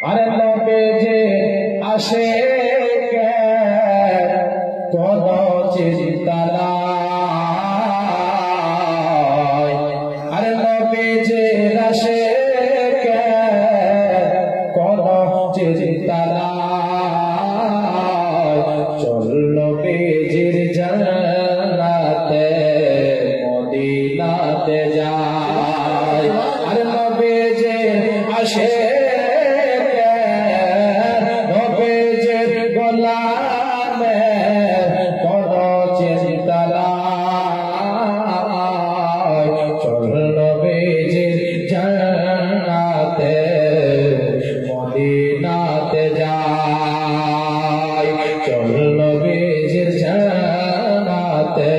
আরে নবীজি আসে কে কোন চিন্তা নাই, আরে নবীজি আসে কে কোন চিন্তা নাই, চল নবীজির জান্নাতে মদিনাতে যাই। আরে নবীজি আসে মদিনাতে যাই, চল নবীজির জান্নাতে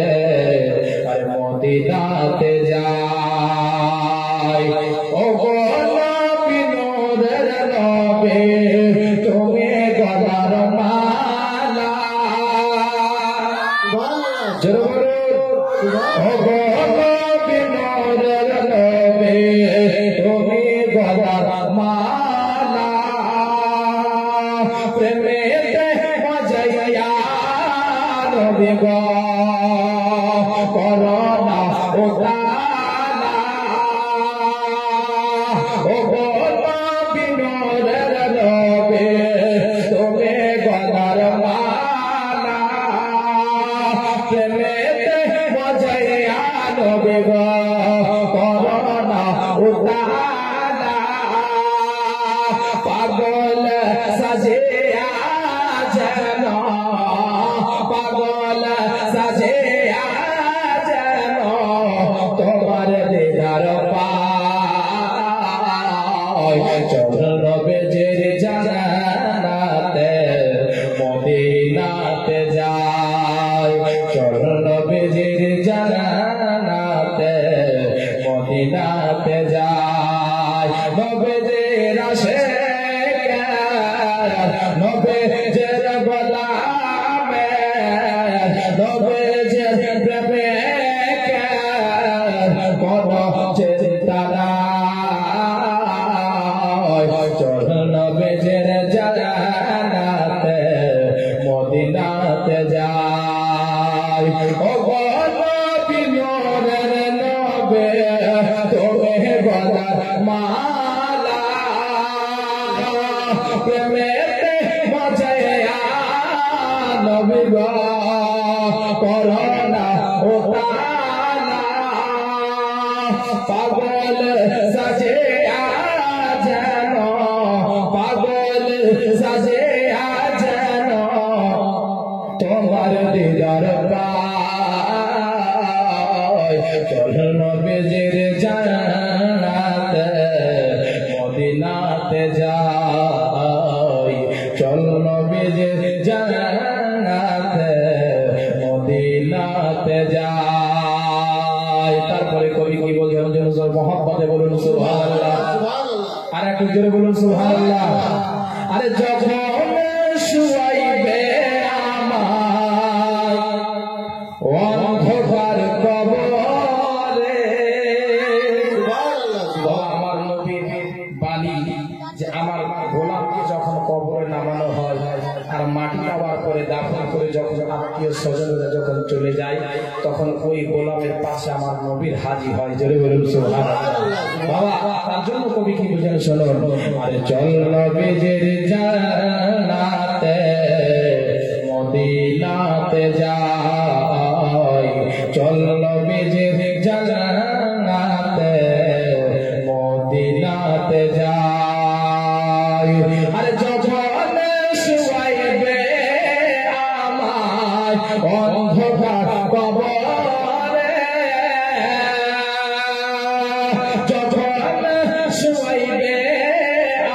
আর মদিনাতে যাই। ও গো নবী নূরের নবী তুমি গলার মালা, ও গো নবী নূরের নবী তুমি গলার মালা, প্রেমেতে বাজাইয়া নবী গো করোনা উদানা, ও গো নবী নূরের নবী তুমি গলার মালা, প্রেমেতে বাজাইয়া নবী গো করোনা উদানা, পাগল সাজিয়া যেন, পাগল সাজিয়া যেন তোমার দিদার পাই, চল নবীজির জান্নাতে মদিনাতে যাই, চল নবীজির জান্নাতে মদিনাতে যাই। নবীজির আসে নবীজির গোলামে নবীজির প্রেমে কোন চিন্তা নাই, চল নবীজির জান্নাতে মদিনাতে যাই। ও গো নবী নূরের নবী তুমি গলার মালা, প্রেমেতে বাজাইয়া নবী গো করোনা উদানা, পাগল সাজিয়া যেন, পাগল সাজিয়া যেন তোমার দিদার পাই, চল নবীজির জান্নাতে মদিনাতে যাই, চল নবীজির জান্নাতে মদিনাতে যাই। তারপরে কবি কি বলছেন, মহব্বতে বলুন সুবহানাল্লাহ, আর একটু জোরে বলুন সুবহানাল্লাহ। আরে যখন শুয়াইবে আমার অন্ধকার কবরে, আমার নবীর বাণী যে আমার গোলামকে যখন কবরে নামানো হয় আর মাটি দেওয়ার পরে দাফন করে যখন আত্মীয় স্বজনরা যখন চলে যায়, তখন ওই গোলামের পাশে আমার নবীর হাজির হয়। জোরে বলুন সুবহানাল্লাহ। বাবা তার জন্য কবি কি বুঝেন শুনুন, আরে চল নবীজির জান্নাতে মদিনাতে যাই, চল নবীজির জান্নাতে মদিনাতে যাই। আরে যখন শুয়াইবে আমায় অন্ধকার কবরে, যখন শুয়াইবে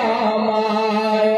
আমায়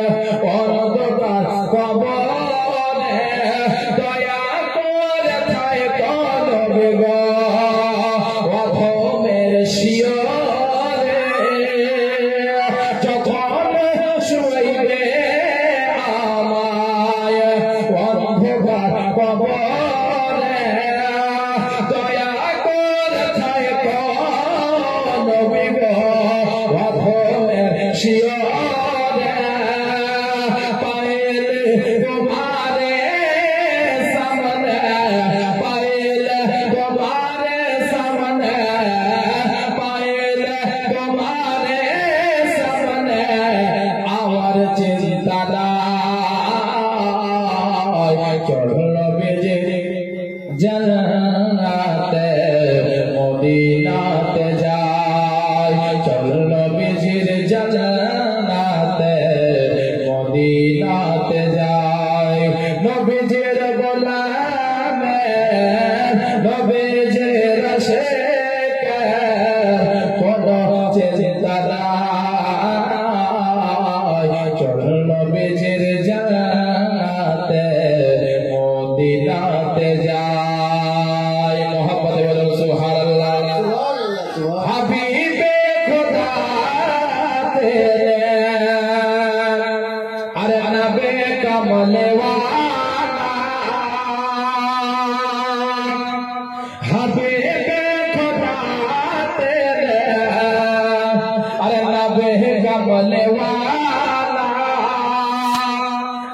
कमले वाला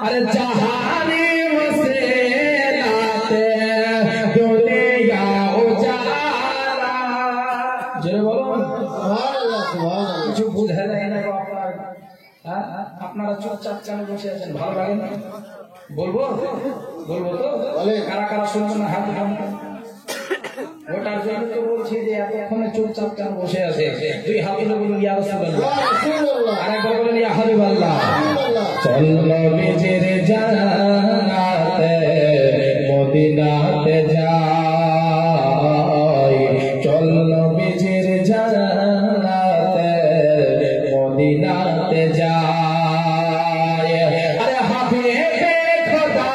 अरे जहानी वसेलाते दुनिया उजाला जय बोलो কিছু বুঝে যায় না আপনারা চুপচাপ কেন বসে আছেন ভালো লাগে না বলবো বলবো তো কারা কারা শুনবেন না হাত উঠান ওটার জন্য তো বলছি যে এতক্ষণে চুপচাপ কেন বসে আছে দুই হাত তুলে বলুন ইয়া রাসূলুল্লাহ আরেকবার বলুন ইয়া হাবিবাল্লাহ চলো নিজের জান্নাতে মদিনাতে যাই চলো নিজের জান্নাতে মদিনাতে যাই আরে হাবিবে খোদা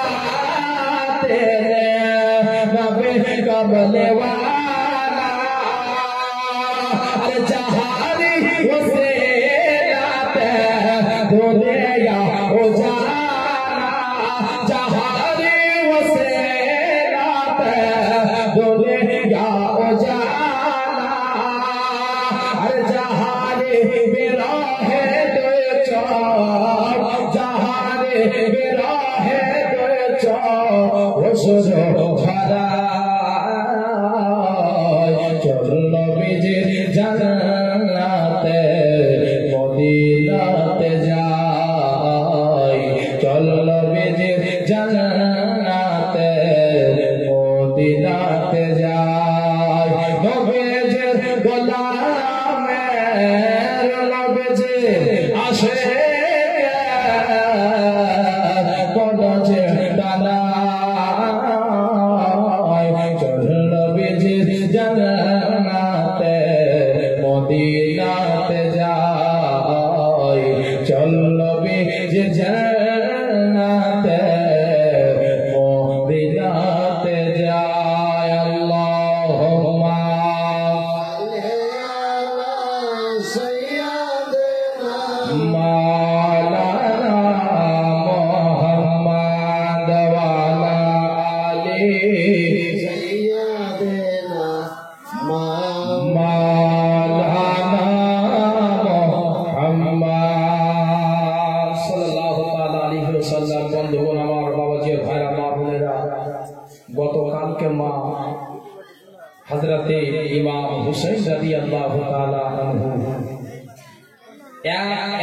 তেরে নবী কমলে वाला अरे जहानी वसेलाते दुनिया उजाला जहानी वसेलाते दुनिया उजाला अरे जहानी बिराहे दो चौक जहानी बिराहे दो चौक उसरो भरा चलो बिजर जन्नते मदीनाते जाई चलो बिजर जन्नते मदीनाते जाई नबीजिर गोलामेर नबीजिर आशिक कोनोजे डालाय चलो बिजर जन्नते मदीनाते जाई चलो बिजर जन्नते मदीनाते जाई अल्लाहुम्मा मौलाना मोहम्मद वाला अली मौलाना मोहम्मद सल्लल्लाहु ताआला अलैहि वसल्लम বন্ধুগণ আমার বাবাজি ভাইরা মা বোনেরা গতকালকে মা হযরতে ইমাম হুসাইন রাদিয়াল্লাহু তাআলা আনহু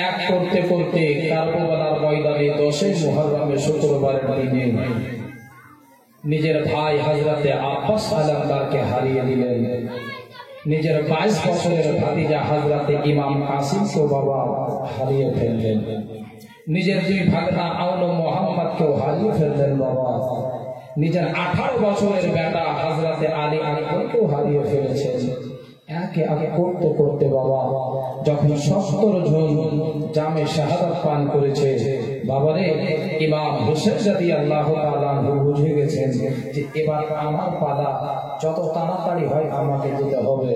এক করতে করতে কারবালার ময়দানে 10 মুহররমের শুক্রবারের দিনে নিজের ভাই হযরতে আব্বাস আলামদারকে হারিয়ে দিলেন নিজের 22 বছরের ভাতিজা হযরতে ইমাম কাসিমকে বাবা হারিয়ে ফেললেন নিজের দুই ভাগনা আউল মোহাম্মদকেও হারিয়ে ফেললেন বাবা নিজের 18 বছরের বেটা হযরতে আলী আকবরকেও হারিয়ে ফেলেছেন একে একে করতে করতে বাবা যখন 70 জন জামে শাহাদাত পান করেছে বাবারে ইমাম হুসাইন রাদিয়াল্লাহু তাআলা বুঝে গেছেন যে এবার আমার পালা যত তাড়াতাড়ি হয় আমাকে যেতে হবে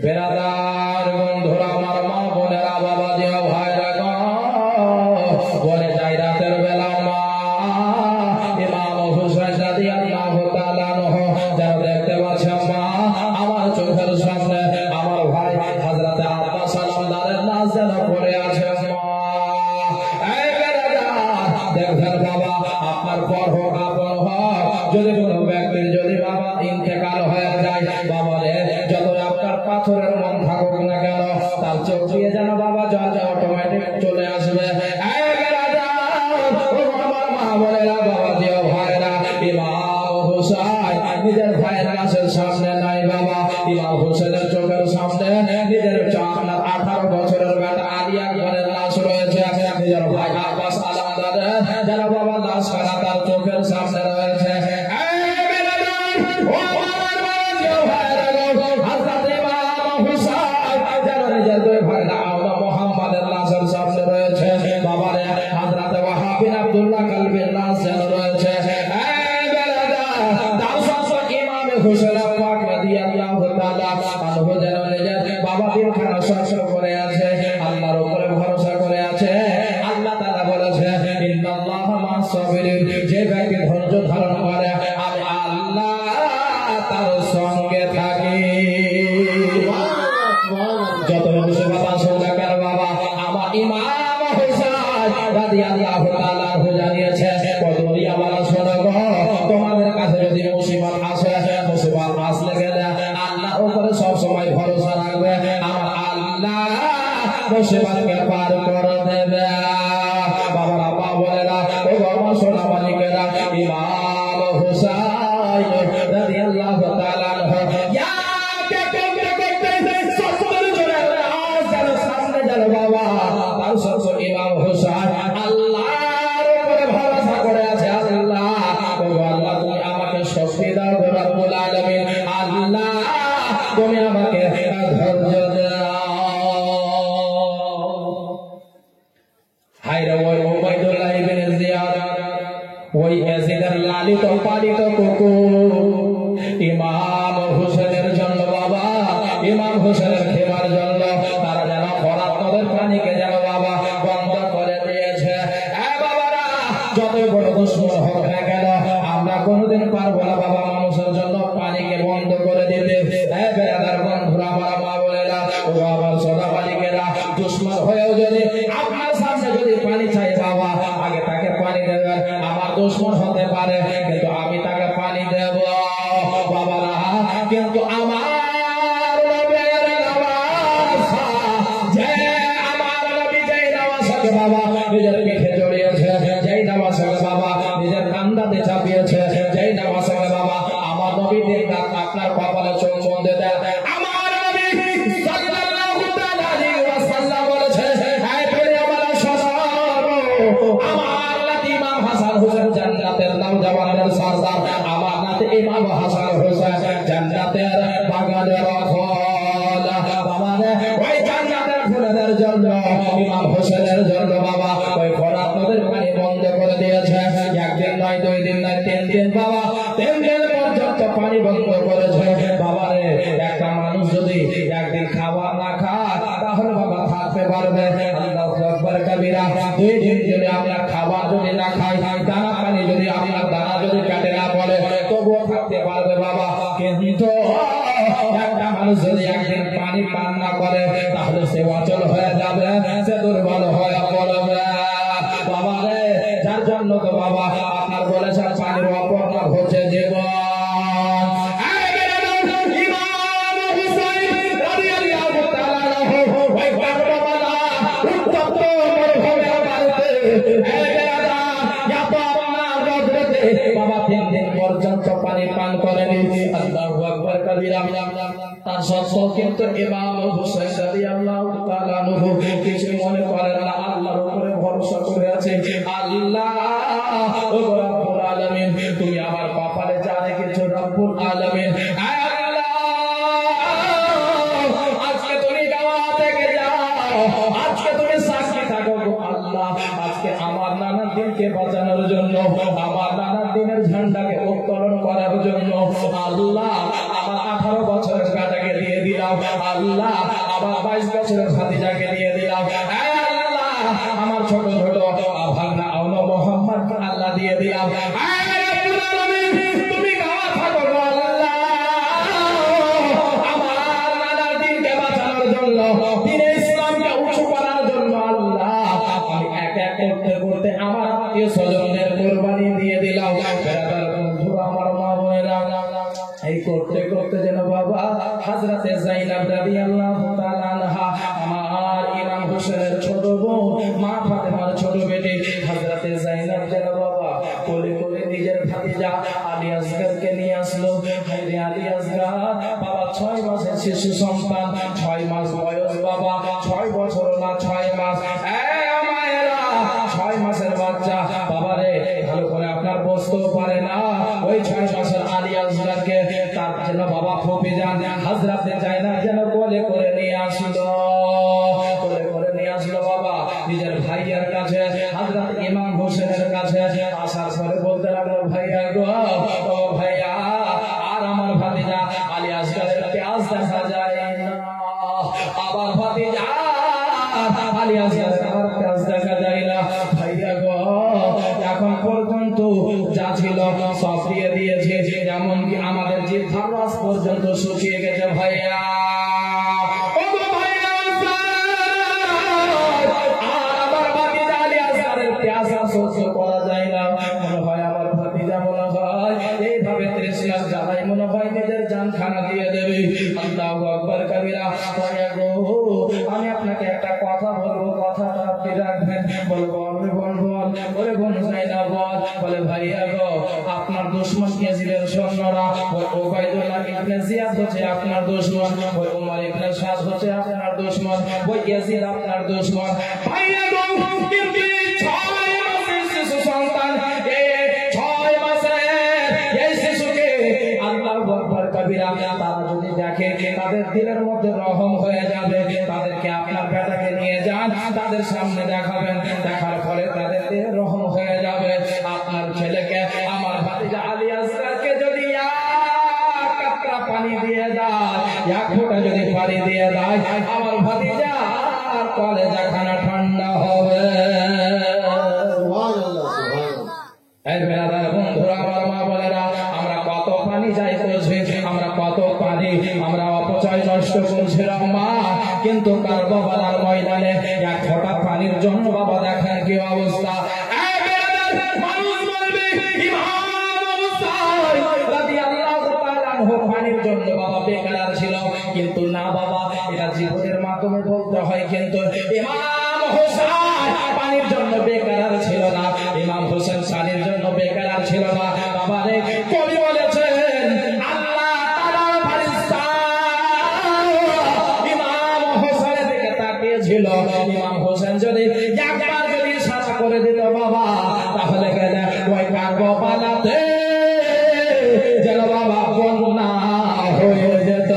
বেরাদার বন্ধুরা আমার মা বোনেরা বাবা দেও ভাইরা গো বলে যাই রাতের বেলা মা ইমাম হুসাইন রাদিয়াল্লাহু তাআলা যারা দেখতে পাচ্ছেন মা আমার চোখের সামনে আমার ভাই হযরতে আব্বাস আলামদারের লাশ যেন পড়ে আছে মা এই বেরাদার দেখবেন বাবা আপনার পর হোক আপন হোক যদি কোনো ব্যক্তির যদি বাবা ইন্তেকাল হয়ে যায় বাবা রে যত আপনার পাথরের মন থাকুক না কেন তার চোখ দিয়ে যেন বাবা জল অটোমেটিক চলে আসবে এই বেরাদার আমার মা বলেরা বাবা দিও ভাইরা ইমাম হুসাইন নিজের ভাইয়ের লাশের সামনে নাই বাবা ইমাম হুসাইনের চোখের সামনে নিজের 18 বছরের বেটা আলী আকবরের লাশ রয়েছে নিজের ভাই আব্বাস আলামদারের যারা বাবা লাশ খানা তার চোখের সামনে রয়েছে নিজের দুই ভাইরা আউল মোহাম্মদের লাশের সামনে রয়েছে বাবার হযরতে ওয়াহাব বিন আব্দুল্লাহ কালবির লাশ যেন রয়েছে তার সাথে ইমাম হুসাইন পাক রাদিয়াল্লাহু তাআলা আনহু যেন নিজের বাবা দিনখানা শাসন করে আছে আল্লাহর উপরে ভরসা করে আছে আল্লাহ তাআলা বলেছে ইন্নাল্লাহা মা'আস সাবিরিন যে ব্যক্তি ধৈর্য ধারণ করে আমি আল্লাহ তার সঙ্গে থাকি যত মুসিবত আসুক না কেন বাবা আমার ইমান রাদিয়াল্লাহু তাআলা জানিয়েছে কদরি আমার শোনো গো তোমাদের কাছে যদি মুসিবত আসে মুসিবত আসলে গেলে আল্লাহর উপরে সব সময় ভরসা রাখবে আমার আল্লাহ মুসিবতকে পার করে দেবে বাবারা বাবুরা ও বাবা সোনা মালিকেরা ইমাম হুসাইন রাদিয়াল্লাহু তাআলা ইয়া কে সকল জোরে আওয়াজ যেন সামনে যাবে বাবা তার সব ইমাম হুসাইন আল্লাহর উপরে ভরসা করে আছে আল্লাহ ও আল্লাহ তুমি আমাকে শক্তি দাও রব্বুল আলামিন আল্লাহ তুমি আমাকে ধৈর্য দাও হায়রে ওই উবাইদুল্লাহ ইবনে জিয়াদ ওই ইয়াজিদের লালিত পালিত কুকুর ইমাম হোসেনের জন্য বাবা ইমাম হোসেনের খেমার জন্য তারা যেন ফরাত নদের পানিকে যেন বাবা বন্ধ করে দিয়েছে বাবারা যত বড় দুশ্মন হোক না কেন আমরা কোনোদিন পারবো না বাবা মানুষের জন্য পানিকে বন্ধ করে দিতে বেড়াদার বন্ধুরা আমার মা বলেরা ও আমার সোনা মালিকেরা দুশ্মন হয়েও যদি আপনার সামনে যদি পানি চাই বাবা আগে তাকে পানি দেবেন আমার দুশ্মন হতে পারে কিন্তু আমি তাকে পানি দেব বাবারা কিন্তু আমার বাবা নিজের পিঠে জড়িয়েছে যেই নামাজকে বাবা নিজের কান্দাতে চাপিয়েছে যেই নামাজকে বাবা আমার নবী দিন রাত আপনার কপালে চুম্বন দিতে আমার নবী সাল্লাল্লাহু তাআলা আলাইহি ওয়াসাল্লাম বলেছে হে প্রিয় আমার সসার আমার নাতি ইমাম হাসান হোসেন জান্নাতের নওজওয়ানের সরদার আমার নাতি ইমাম হাসান হোসেন জান্নাতের বাগানের ফল বাবা রে ওই জান্নাতের ফুলের জন্য ইমাম হোসেনের জন্য বাবা ওই ফরাত নদের পানি বন্ধ করে দিয়েছে একদিন নয় দুই দিন নয় 3 দিন বাবা 3 দিন পর্যন্ত পানি বন্ধ করেছে বাবা রে একটা মানুষ যদি একদিন খাবার না খায় তাহলে বাবা থাকতে পারবে আল্লাহু আকবার কবিরা 2 দিন যদি আমরা খাবার যদি না খাই দানা পানি যদি আমরা দানা যদি কাটে না পড়ে তবুও থাকতে পারবে বাবা কিন্তু একটা মানুষ যদি একদিন পানি পান না করে তাহলে সে অচল হয়ে যাবে সে দুর্বল হয়ে পড়বে বাবা রে যার জন্য তো বাবা আপনার বলেছেন পানির অপর্ণা হচ্ছে জীবন বাবা 3 দিন পর্যন্ত পানি পান করেনি আল্লাহু আকবার কবিরা তার সত্ত্বেও কিন্তু ইমাম হুসাইন রাদিয়াল্লাহু তাআলা আনহু কিছু মনে করেন না আল্লাহর উপরে ভরসা করে আছে আল্লাহ ও রব্বুল আলামিন তুমি আমার কপালে যা রেখেছো রব্বুল আলামিন আজকে তুমি গাওয়া থেকে যাও আজকে তুমি সাক্ষী থাকো আল্লাহ আজকে আমার নানা দিনকে বাঁচানোর জন্য আমার নানা দিনের ঝান্ডাকে উত্তোলন করার জন্য আল্লাহ আমার 18 বছরের কাটাকে দিয়ে দিলাম আল্লাহ আমার 22 বছরের ভাতিজাকে দিয়ে দিলাম আল্লাহ আমার ছোট ছোট ভাগনা আওনো মোহাম্মদ আল্লাহ দিয়ে দিলাম তুমি গাওয়া থাকো আল্লাহ আমার নানা দিনকে বাঁচানোর জন্য দিনে ইসলামকে উঁচু করার জন্য আল্লাহ আমি এক এক করতে করতে আমার আত্মীয় স্বজনদের কুরবানি দিয়ে দিলাম বেরাদার বন্ধুরা আমার মা বোনেরা এই করতে করতে যেন বাবা হযরতে যায়েনব রাদিয়াল্লাহু তাআলা আনহা আমার ইমাম হোসেনের ছোট বোন মা ফাতেমার ছোট বেটি হযরতে যায়েনব যেন বাবা কোলে কোলে নিজের ভাতিজা আলী আসগরকে নিয়ে আসলো হায়রে আলী আসগর বাবা 6 মাসের শিশু সন্তান 6 মাস বয়স বাবা 6 বছর না 6 মাস মায়েরা 6 মাসের বাচ্চা বাবা রে ভালো করে আপনার বুঝতেও পারে না ওই 6 মাসের আলী আসগরকে তার যেন বাবা ফুপি যান হযরতে যায়েনব যেন কোলে করে নিয়ে আসলো বাবা নিজের ভাইয়ের কাছে হযরত ইমাম হোসেনের কাছে আসার পরে বলতে লাগলো ভাইয়া গো ও ভাইয়া আর আমার ভাতিজা আলী আসগরের পেঁয়াজ দেখা যায় না আবার ভাতিজা আলী আসগরের আর পেঁয়াজ দেখা যায় না ভাইয়া গো এখন পর্যন্ত যা ছিল সব দিয়ে দিয়েছে এমনকি আমাদের জিহ্বার রস পর্যন্ত শুকিয়ে গেছে ভাইয়া আর আমার সহ্য করা যায় না। মনে হয় আমার ভাতিজা মনে হয় এইভাবে তৃষ্ণার জ্বালায় মনে হয় নিজের জান খানা দিয়ে দেবে। আল্লাহু আকবার কাবীরা। আমি আপনাকে একটা কথা বলবো, কথাটা আপনি রাখবেন। বলবো আমি বলবো, বলে বোন যাইনা বল, বলে ভাইয়া গো আপনার দুশমন ইয়াজিদের সৈন্যরা, ওই উবাইদুল্লাহ ইবনে জিয়াদ হচ্ছে আপনার দুশমন, ওই উমর ইবনে সাদ হচ্ছে আপনার দুশমন, ওই ইয়াজিদ আপনার দুশমন। ভাইয়া গো কিন্তু 6 মাসের শিশু সন্তান, এই 6 মাসের এই শিশুকে আল্লাহু আকবার কাবীরা তারা যদি দেখে তাদের দিলের মধ্যে রহম হয়ে যাবে। তাদেরকে আপনার বেটাকে নিয়ে যান, তাদের সামনে দেখাবেন, দেখার পরে তাদের দিলে রহম হয়ে যাবে। আপনার ছেলেকে আমার ভাতিজা আলী আসগারকে যদি এক কাতরা পানি দিয়ে দেয়, এক ফোঁটা যদি পানি দিয়ে দেয়, আমার ভাতিজা আর কলেজা খানা ঠান্ডা হবে। এই বেড়াদার বন্ধুরা, আমার মা বোনেরা, আমরা কত পানি যাই করছি, আমরা কত পানি আমরা অপচয় নষ্ট করছিলাম মা। কিন্তু কারবালার ময়দানে এক ফোঁটা পানির জন্য বাবা দেখেন কি অবস্থা। পানির জন্য বাবা বেকার ছিল, কিন্তু না বাবা, এটা জীবনের মাধ্যমে বলতে হয়। কিন্তু ইমাম হোসেন পানির জন্য বেকার ছিল না, ইমাম হোসেন পানির জন্য বেকার ছিল না। বাবা রে, কবি বলেছেন আল্লাহ তাআলার ফেরেশতা ইমাম হোসেনের দিকে তাকিয়েছিল। ইমাম হোসেন যদি একবার যদি ইশারা করে দিত বাবা, তাহলে গেলে ওই কারবালাতে যেন বাবা বন্যা হয়ে যেত।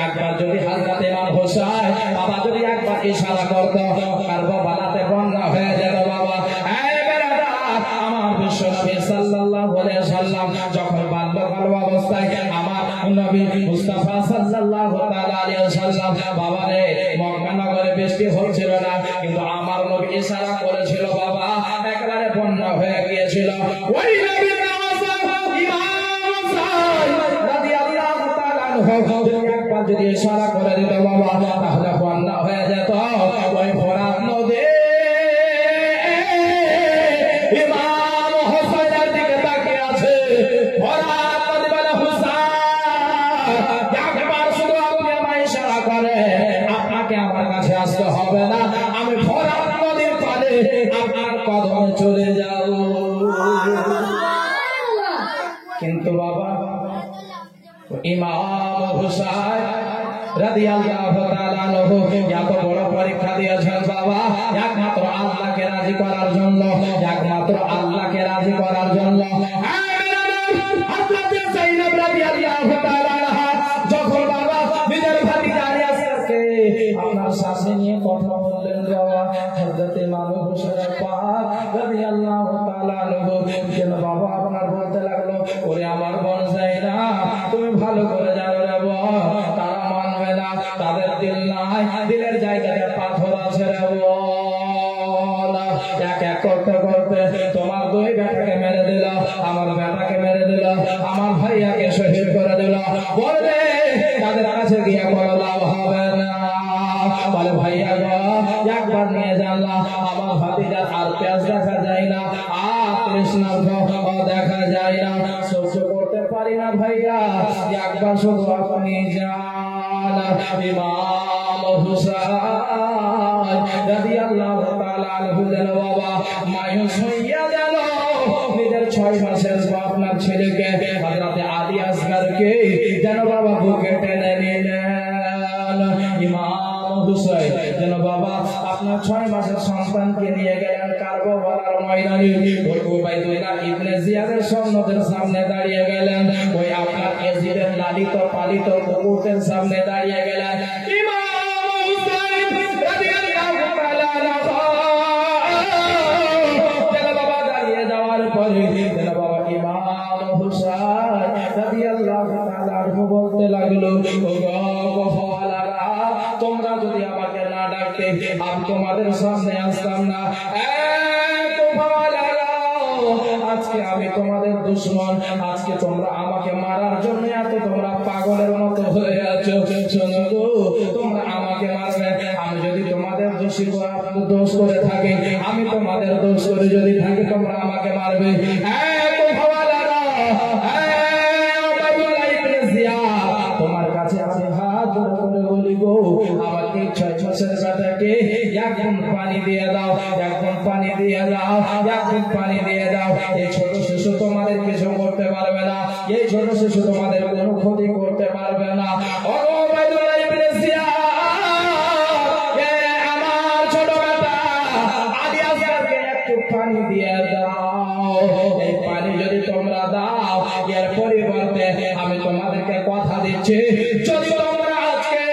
একবার যদি হযরত ইমাম হোসেন বাবা যদি একবার ইশারা করত, কারবালাতে বন্যা হয়ে যেত বাবা। এই বেরাদা, আমার বিশ্বনবী সাল্লাল্লাহু আলাইহি সাল্লাম যখন বাল্যকাল অবস্থায় আমার নবী মুস্তাফা সাল্লাল্লাহু তাআলা আলাইহি সাল্লাম বাবা রে মক্কা নগরে বৃষ্টি হচ্ছিল না, কিন্তু আমার নবী ইশারা করেছিল বাবা, একবারে বন্যা হয়ে গিয়েছিল। ওই নবী একবার যদি ইশারা করে দিত বাবা, তাহলে বন্যা হয়ে যেত। ওই ফোরাত নদী ইমাম হোসেনের দিকে তাকিয়ে আছে। ফোরাত নদী বলে হুসাইন, একবার শুধু আপনি আমায় ইশারা করে, আপনাকে আমার কাছে আসতে হবে না, আমি ফোরাত নদীর পারে আপনার কদমে চলে যাব। কিন্তু বাবা ইমাম হুসাইন রাদিয়াল্লাহু তাআলা আনহু এত বড় পরীক্ষা দিয়েছেন বাবা, একমাত্র আল্লাহকে রাজি করার জন্য, একমাত্র আল্লাহকে রাজি করার জন্য। হযরত যায়েনব রাদিয়াল্লাহু তাআলা আনহা যখন বাবা নিজের ভাতিজা আলিয়াসকে আপনার সামনে নিয়ে কথা বললেন বাবা, হযরত ইমাম হুসাইন পাক রাদিয়াল্লাহু তাআলা আনহু যেন বাবা আপনার বলতে লাগলো, ওরে আমার বোন যায়েনব, তুমি ভালো করে জানো রে বোন, তারা মানবে না, তাদের দিল নাই, দিলের জায়গাতে পাথর আছে রে বোন। এক এক করতে করতে তোমার দুই বেটাকে মেরে দিল, আমার বেটাকে মেরে দিল, আমার ভাইয়াকে শহীদ করে দিল। বলে তাদের কাছে গিয়ে কোনো লাভ হবে না। বলে ভাইয়া গো, একবার নিয়ে জানলাম, আমার ভাতিজার আর পেঁয়াজ দেখা যায় না, আর তৃষ্ণার দেখা যায় না, সহ্য করতে পারি না ভাইয়া, একবার শুধু আপনি যান। ইমাম হুসাইন রাদিয়াল্লাহু তাআলা আনহু যেন বাবা মায়ুস হইয়া গেল, নিজের 6 মাসের আপনার ছেলেকে হযরত আলী আসগারকে যেন বাবা বুকে টেনে নিলেন। ইমাম হুসাইন যেন বাবা আপনার 6 মাসের সন্তানকে নিয়ে গেলেন কারবালার ময়দানে। ওই উবাইদুল্লাহ ইবনে জিয়াদের সৈন্যদের সামনে দাঁড়িয়ে গেলেন, ওই আপনার ইয়াজিদের লালিত পালিত কুকুরদের সামনে দাঁড়িয়ে গেলেন। ইমাম হুসাইন রাদিয়াল্লাহু তাআলা আনহু যেন বাবা দাঁড়িয়ে যাওয়ার পরে যেন বাবা ইমাম হুসাইন রাদিয়াল্লাহু তাআলা আনহু বলতে লাগলো, ও গোফওয়ালারা, তোমরা যদি আমাকে না ডাকতে আমি তোমাদের সামনে আসতাম না। গোফওয়ালারা, আজকে আমি তোমাদের দুশমন, আজকে তোমরা আমাকে মারার জন্য এত তোমরা পাগলের মতো হয়ে আছো। শোনো গো, তোমরা আমাকে মারবে, আমি যদি তোমাদের দোষ করে থাকি, আমি তোমাদের দোষ করে যদি থাকি, তোমরা আমাকে মারবে। তোমার কাছে আমি হাত ধরে বলি গো, আমাকে 6 বছরের বেটাকে একদম পানি দিয়ে দাও, একদম পানি দিয়ে দাও, একদম পানি দিয়ে দাও। এই ছোট শিশু তোমাদের কিছু করতে পারবে না, এই ছোট শিশু তোমাদের কোনো ক্ষতি করতে পারবে না। আমার ছোট বেটা আলিয়াসকে একটু পানি দিয়ে দাও। এই পানি যদি তোমরা দাও, এর পরিবর্তে আমি তোমাদেরকে কথা দিচ্ছি, যদি তোমরা আজকে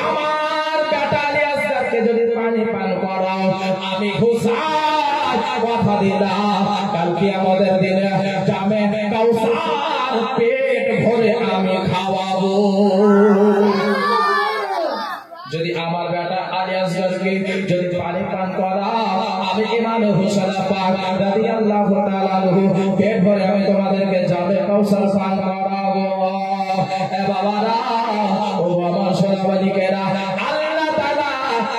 আমার বেটা আলিয়াসকে যদি পানি পান করাও, আমি হুসাইন কথা দিলাম কালকে আমাদের দিনে জামে কাউসার পেট ভরে আমি খাওয়াবো। যদি আমার বেটা আলিয়াসকে যদি পানি পান করাও, আমি ইমাম হোসেন পাক রাদিয়াল্লাহু তাআলা আনহু পেট ভরে আমি তোমাদেরকে জামে কাউসার পান করাবো। এ বাবারা, ও আমার সোনাবালিকেরা, আল্লাহ তাআলা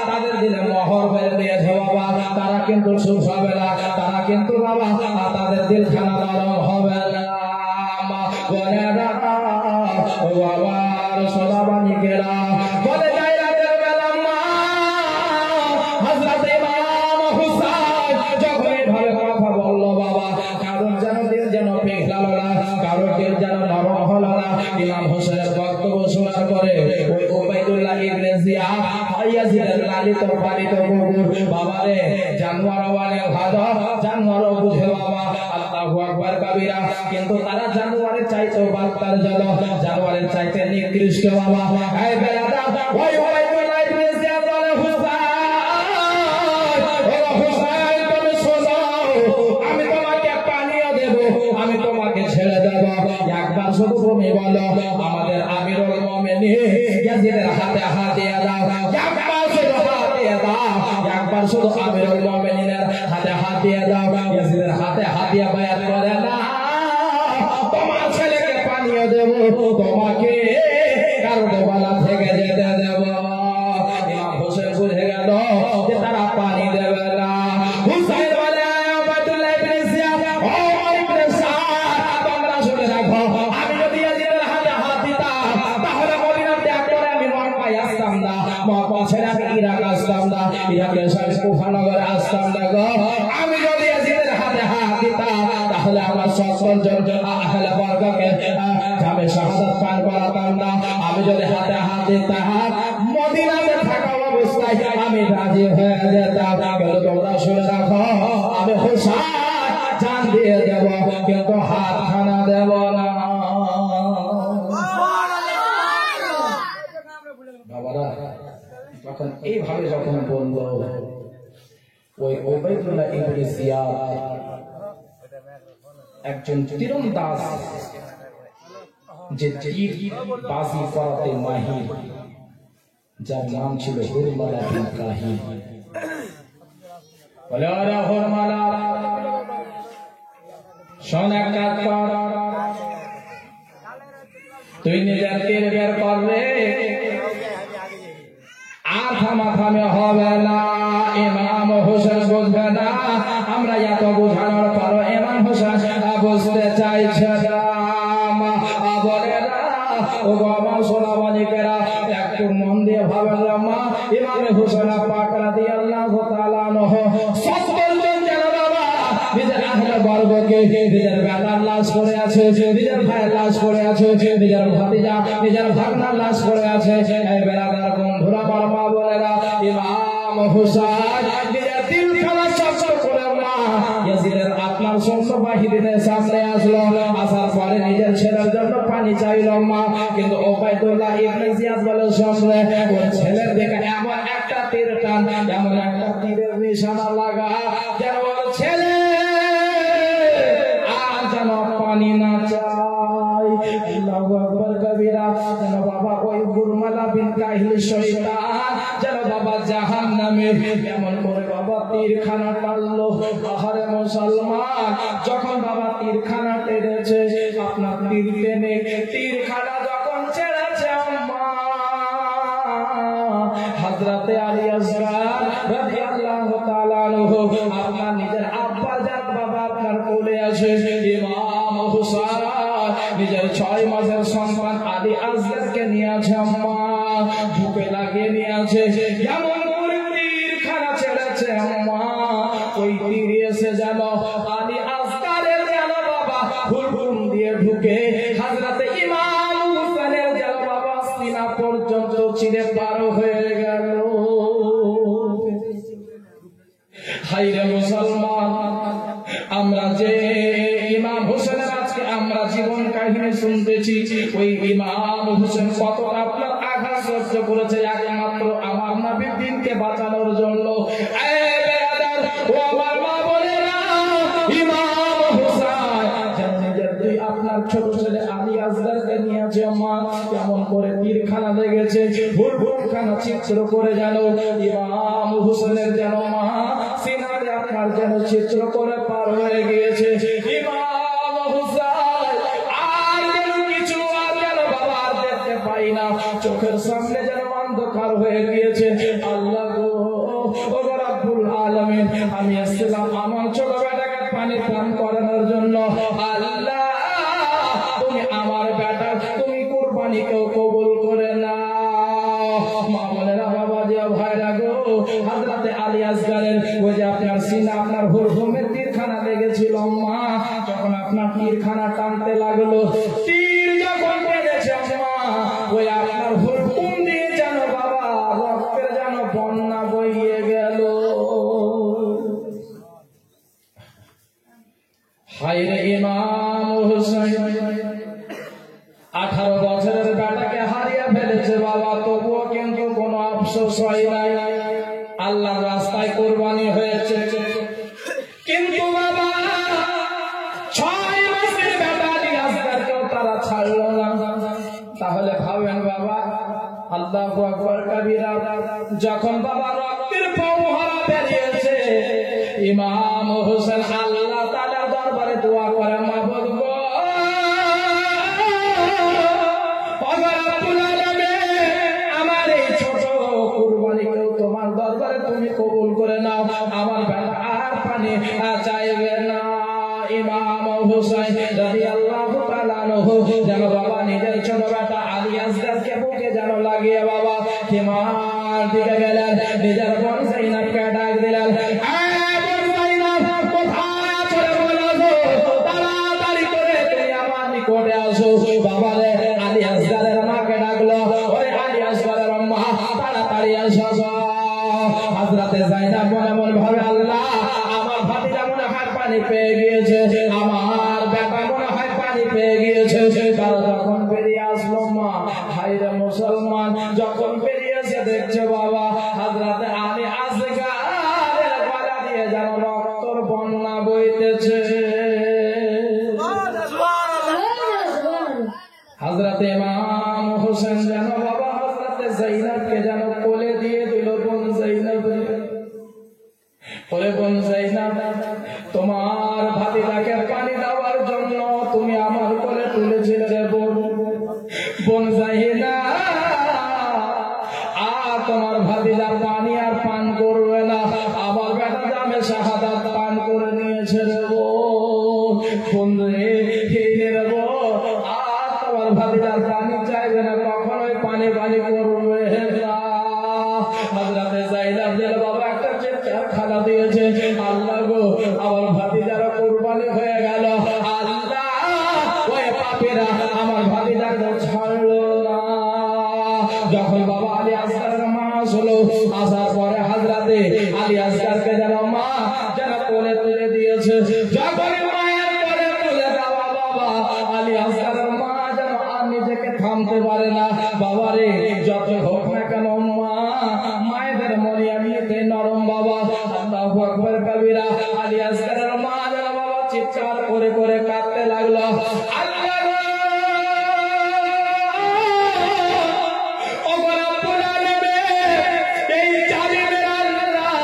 তাদের দিলে মোহর মেরে দিয়েছে বাবা, তারা কিন্তু সুখ হবে না, তারা কিন্তু বাবা তাদের দিলখানা নরম হবে না। বলে না ও আমার সোনাবালিকেরা, বলে যায় রাতের বেলা মা হযরত ইমাম হুসাইন যখন এইভাবে কথা বললো বাবা, কারোর যেন দিল যেন পিঘলালো না, কারোর দিল যেন নরম হলো না। ইমাম হোসেনের বক্তব্য শোনার পরে ওই উবাইদুল্লাহ ইবনে জিয়াদ ইয়াজিদের লালিত পালিত কুকুর বাবারে, জানোয়ার ওয়ালে ভালো, জানোয়ারও বুঝে বাবা, আল্লাহু আকবার কাবীরা, কিন্তু তারা জানোয়ারের চাইতেও বাদতার জন্য, জানোয়ারের চাইতে নিকৃষ্ট বাবা। এই বেলাটা ওই উবাইদুল্লাহ ইবনে জিয়াদ বলে, হুসাইন তুমি শোনো, আমি তোমাকে পানিও দেব, আমি তোমাকে ছেড়ে দেব, একবার শুধু তুমি বলো আমাদের আমিরুল মুমিনিন ইয়াজিদের হাতে হাত দিয়ে দাও, একবার শুধু হাত দিয়ে দাও, একবার শুধু আমিরুল মুমিনিনের হাতে হাত দিয়ে দাও। ইয়াজিদের হাতে হাত দিয়ে বায়াত করে না, তোমার ছেলেকে পানিও দেব, তোমাকে কারণে বালা থেকে যেতে দেব। ইমাম হোসেন বুঝে গেল যে তারা পানি দেবে না। হুসাইন বলে, উবাইদুল্লাহ ইবনে জিয়াদ, ও ইবনে সাদ, তোমরা শুনে রাখো, আমি যদি ইয়াজিদের হাতে হাত দিতাম, তাহলে মদিনা ত্যাগ করে আমি মক্কায় আসতাম না, মক্কা ছেড়ে আমি ইরাক আসতাম না, ইরাকের সাথে কুফা নগরে আসতাম না গো। আমি যদি ইয়াজিদের হাতে হাত দিতাম, তাহলে আমরা সকল জন আহলে বর্গকে জামে শাহাদাত পান করাতাম না। আমি যদি হাতে হাত দিতাম, মদিনাতে থাকা অবস্থায় আমি রাজি হয়ে যেতাম। কিন্তু তোমরা শুনে রাখো, আমি হুসাইন জান দিয়ে দেব, কিন্তু হাত খানা দেব না। বাবারা, তখন এইভাবে যখন বললো, ওই উবাইদুল্লাহ ইবনে জিয়াদ একজন তীরন্দাজ, যে তীর বাজি করাতে মাহির, যার নাম ছিল হুরমালা বিন কাহিল। বলে, ওরে হুরমালা, শোন এক কাজ কর, তুই নিজের তীর বের করবে, আর থামাথামে হবে না। ইমাম হোসেন বুঝবে না, আমরা এত বোঝানোর পর ইমাম হোসেন বুঝতে চাইছে না। বলে না, ও আমার সোনাবালিকেরা, একটু মন দিয়ে ভাবলাম মা, ইমাম হোসেন পাক রাদিয়াল্লাহু তাআলা আনহু 70 জন যেন বাবা নিজের আহলে বর্গকে, নিজের বেটার লাশ পড়ে আছে, নিজের ভাইয়ের লাশ পড়ে আছে, নিজের ভাতিজা নিজের ভাগনার লাশ পড়ে আছে। এই বেড়াদার বন্ধুরা, বাবা বলেরা, ইমাম হোসেন নিজের দিলখানা শক্ত করে মা ইয়াজিদের আপনার সৈন্য বাহিনীর সামনে আসলো, আসার পরে নিজের ছেলের জন্য পানি চাইলো মা। কিন্তু উবাইদুল্লাহ ইবনে জিয়াদ বলে, শুনলে ওর ছেলের দিকে এমন একটা তীর টান, এমন একটা তীরের নিশানা লাগা, যেন ওর ছেলে আর যেন পানি না চাই। আল্লাহু আকবার কবীরা, যেন বাবা ওই হুরমালা বিন কাহিল শয়তান যেন বাবা জাহান্নামে এমন করে বাবা তীরখানা টানলো। আহারে মুসলমান, যখন বাবা তীরখানা টেনেছে, আপনার তীর টেনে তীরখানা যখন ছেড়েছে আম্মা, হযরতে আলী আসগার রাদিয়াল্লাহু তাআলা আনহু আপনার নিজের আব্বা জান বাবা আপনার কোলে আসে। ইমাম হুসাইন নিজের 6 মাসের সন্তান আলী আসগারকে নিয়ে আছে আম্মা, বুকে লাগিয়ে নিয়ে আছে। এমন করে তীরখানা ছেড়েছে আম্মা, ওই তীর এসে যেন আলী আসগারের যেন বাবা হুলকুম দিয়ে ঢুকে হযরতে ইমাম হুসাইনের যেন বাবা সিনা পর্যন্ত চিরে পার হয়ে গেল। হায়রে মুসলমান, আমরা যে ইমাম হোসেনের আজকে আমরা জীবন কাহিনী শুনতেছি, ওই ইমাম হোসেন কতটা আপনার আঘাত সহ্য করেছে একমাত্র আমার নবীর দ্বীনকে বাঁচানোর জন্য। ও আমার মা বোনেরা, ইমাম হোসেন নিজের দুই আপনার ছোট ছেলে আলী আসগারকে নিয়েছে মা, কেমন করে তীরখানা লেগেছে, হুলহুলখানা চিত্র করে যেন ইমাম হোসেনের যেন মা সিনাতে আপনার যেন চিত্র করে পার হয়ে গিয়েছে। ইমাম হোসেন আর যেন কিছু আর যেন বাবা আর দেখতে পাই না, চোখের সামনে যেন অন্ধকার হয়ে গিয়েছে। আল্লাহ গো, ও রব্বুল আলামিন, আমি আসলাম আমার ছোট বেটাকে পানি পান করানোর জন্য। আল্লাহ, তুমি আমার বেটা তুমি কুরবানিকেও কবুল করে নাও। মা বোনেরা, বাবা যে ভাইরা গো, হযরতে আলী আসগারের ওই যে আপনার সিনা আপনার হুলহুমের তীরখানা লেগেছিল মা, যখন আপনার তীরখানা টানতে লাগলো, তীর যখন লেগেছে মা, ওই আপনার হুলহুম দিয়ে যেন বাবা রক্তের যেন বন্যা বইয়ে গেল। হায়রে ইমাম হোসেন 18 বছরের বেটাকে হারিয়ে ফেলেছে বাবা, তবুও কিন্তু কোনো আফসোস হয় নাই। আল্লাহর রাস্তায় কুরবানি হয়েছে, কিন্তু বাবা 6 মাসের বেটা আলী আসগারকেও তারা ছাড়লো না। তাহলে ভাবেন বাবা, আল্লাহু আকবার কবিরা, যখন বাবা রক্তের ফোয়ারা বেরিয়েছে, ইমাম হোসেন আল্লাহ তাআলার দরবারে দোয়া করে, মাবুদ গো, আমার এই ছোট কুরবানিকেও তোমার দরবারে তুমি কবুল করে নাও, আমার বেটা আর পানি চাইবে না। ইমাম হুসাইন রাদিয়াল্লাহু তাআলা আনহু যেন বাবা নিজের ছোট বেটা আলী আসগারকে বুকে যেন লাগিয়ে বাবা হিমার দিকে গেলেন, নিজের বোন যায়েনাবকে ডাক দিলেন, তাড়াতাড়ি করে তুমি আমার নিকটে আসো। বাবা রে, আলী আসগারের মাকে ডাকলো, ওরে আলী আসগারের আম্মা তাড়াতাড়ি আসো। হযরতে যায়েনাব মনে ভাবে, আল্লাহ, আমার ভাতিজা মনে হয় পানি পেয়ে গিয়েছে, আমার বেটা মনে হয় পানি পেয়ে গিয়েছে। তারা যখন বেরিয়ে আসলো মা, হায়রে মুসলমান, যখন বেরিয়েছে দেখছে বাবা হযরতে আলী আসগারের গলা দিয়ে যেন রক্তর বন্যা বইতেছে। হযরতে ইমাম হোসেন যেন বাবা হযরতে যায়েনাবকে যেন কোলে দিয়ে দিল। বোন যায়েনাব, ওরে বোন যায়েনাব, তোমার ভাতিজাকে পানি দেওয়ার জন্য তুমি আমার কোলে তুলেছিলে রে বোন। বোন যায়েনাব, আর তোমার ভাতিজা পানি আর পান করবে না, আমার বেটা জামে শাহাদাত পান করে নিয়েছে রে বোন রে। আর তোমার ভাতিজার পানি চাইবে না, কখনোই পানি পানি করবে না। হযরতে যায়েনাব যেন বাবা একটা চিৎকার খানা দিয়েছে, আল্লাহ গো, আমার ভাতিজারা কুরবানি হয়ে গেল। আল্লাহ, ওই পাপীরা আমার ভাতিজাকে ছাড়লো না। যখন বাবা আলী আসগারের মা আসলো, আসার পরে হযরতে আলী আসগারকে যেন মা যেন কোলে তুলে দিয়েছে। যখন মায়ের কোলে তুলে দেওয়া বাবা আলী আসগারের মা যেন আর নিজেকে থামতে পারে না। বাবা রে, যত হোক না কেন মা, মায়েদের মনে এমনিতে নরম বাবা। আল্লাহু আকবার কবিরা, আলী আসগারের মা যেন বাবা চিৎকার করে করে কাঁদতে লাগলো, আল্লাহ গো, ও রব্বুল আলামিন, এই জালিমের আল্লাহ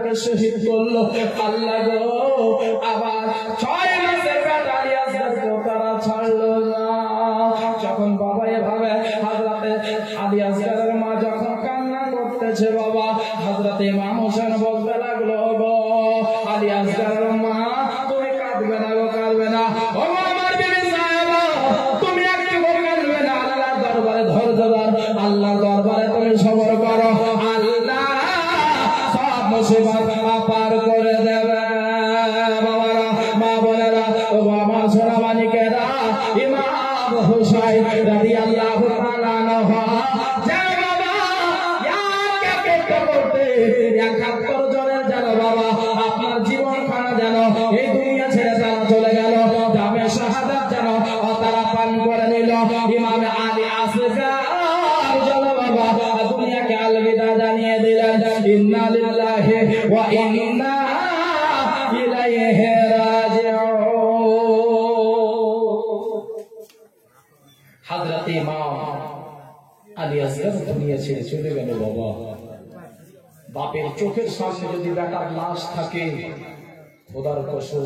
করে শহীদ করলো। আল্লাহ গো, আবার 6 মাসের বেটা আলিয়াসগারকেও তারা ছাড়লো না। যখন বাবা এভাবে হযরতে আলিয়াসগারের মা যখন কান্না করতেছে, বাবা হযরতে ইমাম হোসেন বলতে লাগলো, গো আলিয়াসগারের মা তুমি কাঁদবে না গো, কাঁদবে না। ও আমার বিবি সাহেবা, তুমি একটু কাঁদবে না। আল্লাহর দরবারে ধৈর্য ধর, আল্লাহর দরবারে তুমি সবর করো, আল্লাহ সব মুসিবত পার করে দেবে। বাবারা, মা বোনেরা, ও আমার সোনা মানিকেরা, ইমাম হুসাইন রাদিয়াল্লাহু তাআলা আনহু যে বাবা এক এক করতে 71 জনের যেন বাবা আপনার জীবন খানা যেন এই দুনিয়া ছেড়ে তারা চলে গেল, জামে শাহাদাত যেন তারা পান করে নিল। ইমাম আলী আসগার যেন বাবা দুনিয়াকে আলবিদা জানিয়ে দিলেন। ইন্না লিল্লাহি ওয়া ইন্না ইলাইহি রাজিউন। হযরত ইমাম আলী আসগার দুনিয়া ছেড়ে চলে গেল। বাবা বাপের চোখের সামনে যদি বেটার লাশ থাকে, খোদার কসম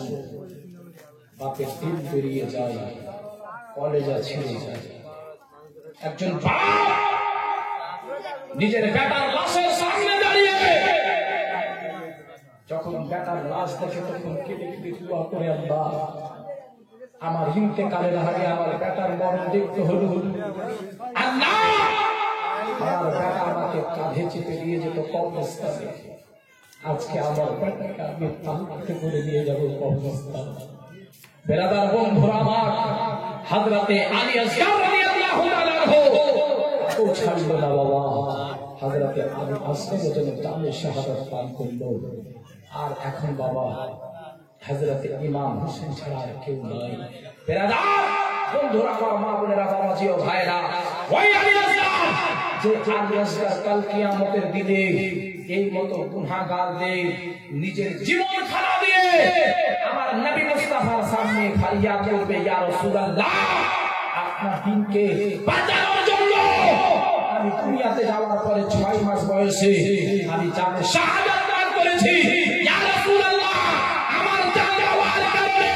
বাপের দিল বেরিয়ে যায়, কলেজা ছিঁড়ে যায়। একজন বাপ নিজের বেটার লাশের সামনে দাঁড়িয়ে যখন বেটার লাশ দেখে তখন কেটে কেটে দোয়া করে, আল্লাহ আমার ইন্তেকালের আগে আমার বেটার মরণ দেখতে হলো, আল্লাহ আমার বেটা আমাকে কাঁধে চেপে দিয়ে যেত কবরস্থানে, আজকে আমার বেটাকে আমি পালতে করে নিয়ে যাবো কবরস্থানে। বেরাদার বন্ধুরা আমার, হযরতে আলী আসগার রাদিয়াল্লাহু তাআলা আনহু ও ছাড়লো না বাবা। হযরতে আলী আসগারের জন্য জামে শাহাদাত পান করলো। আর এখন বাবা হযরতে ইমাম হোসেন ছাড়া আর কেউ নাই। বেরাদার বন্ধুরা আমার, মা বোনেরা, বাবাজি ও ভাইরা, ওই আলী আসগার যে আলী আসগার কাল কিয়ামতের দিনে এই মতো গুনাহগারদের নিজের জীবন খানা দিয়ে আমার নবী মুস্তাফার সামনে ফরিয়াদ করবে, ইয়া রাসূলুল্লাহ আপনার দিনকে বাঁচানোর জন্য আমি দুনিয়াতে যাওয়ার পরে 6 মাস বয়সে আমি জানে শাহাদাত দান করেছি। ইয়া রাসূলুল্লাহ আমার জান যাওয়ার কারণে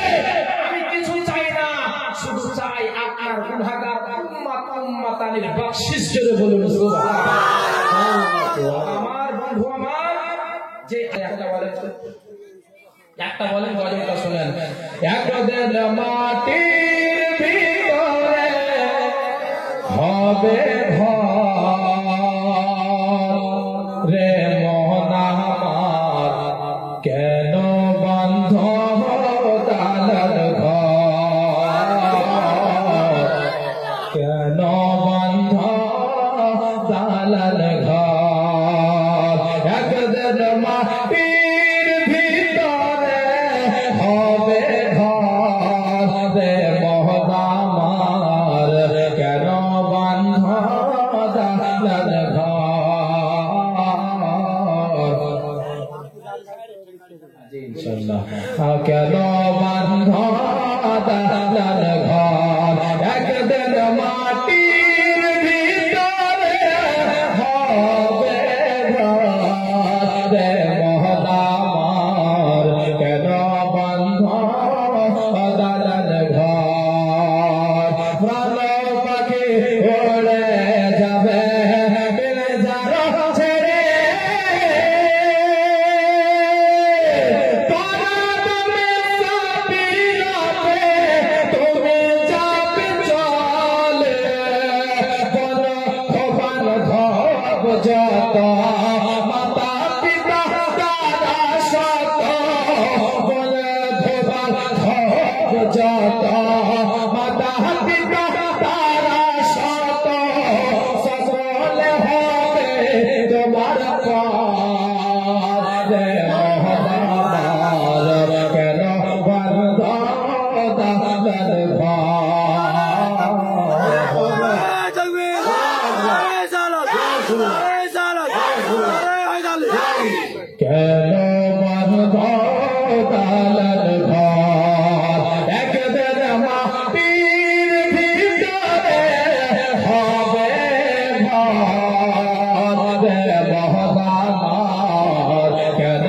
আমি কিছু চাই না, শুধু চাই আপনার গুনাহগার উম্মতানির বকশিশ করে বলুন সুবহানাল্লাহ। আমার বন্ধু আমার, যে একটা বলেন গজলটা শুনেন। একদিন মাটির ভিতরে হবে ঘর রে মন আমার, কেন বন্ধ দালাল ঘর, কেন বন্ধ দালাল ঘর। একদিন মাটির ভিতরে হবে ঘর রে মন আমার, কেন বন্ধ দালাল ঘর। ইনশাআল্লাহ কেন বন্ধ দালাল ঘর। একদিন মাটির ভিতরে হবে ঘর রে মন আমার, কেন বন্ধ দালাল ঘর। প্রাণ পাখি উড়ে যাবে বেজার ছেড়ে, তুমি যাবে চলে বন ভবান ধব যত, মাতা পিতা তারা সত বলে ভবান ধব যত, মাতা পিতা তারা সত সকলে হবে তোমার পর রে মহদার, কেন বন্ধ দালাল কেন বন্ধ দালাল ঘর। একদিন মাটির ভিতরে হবে ঘর রে মহদার, কেন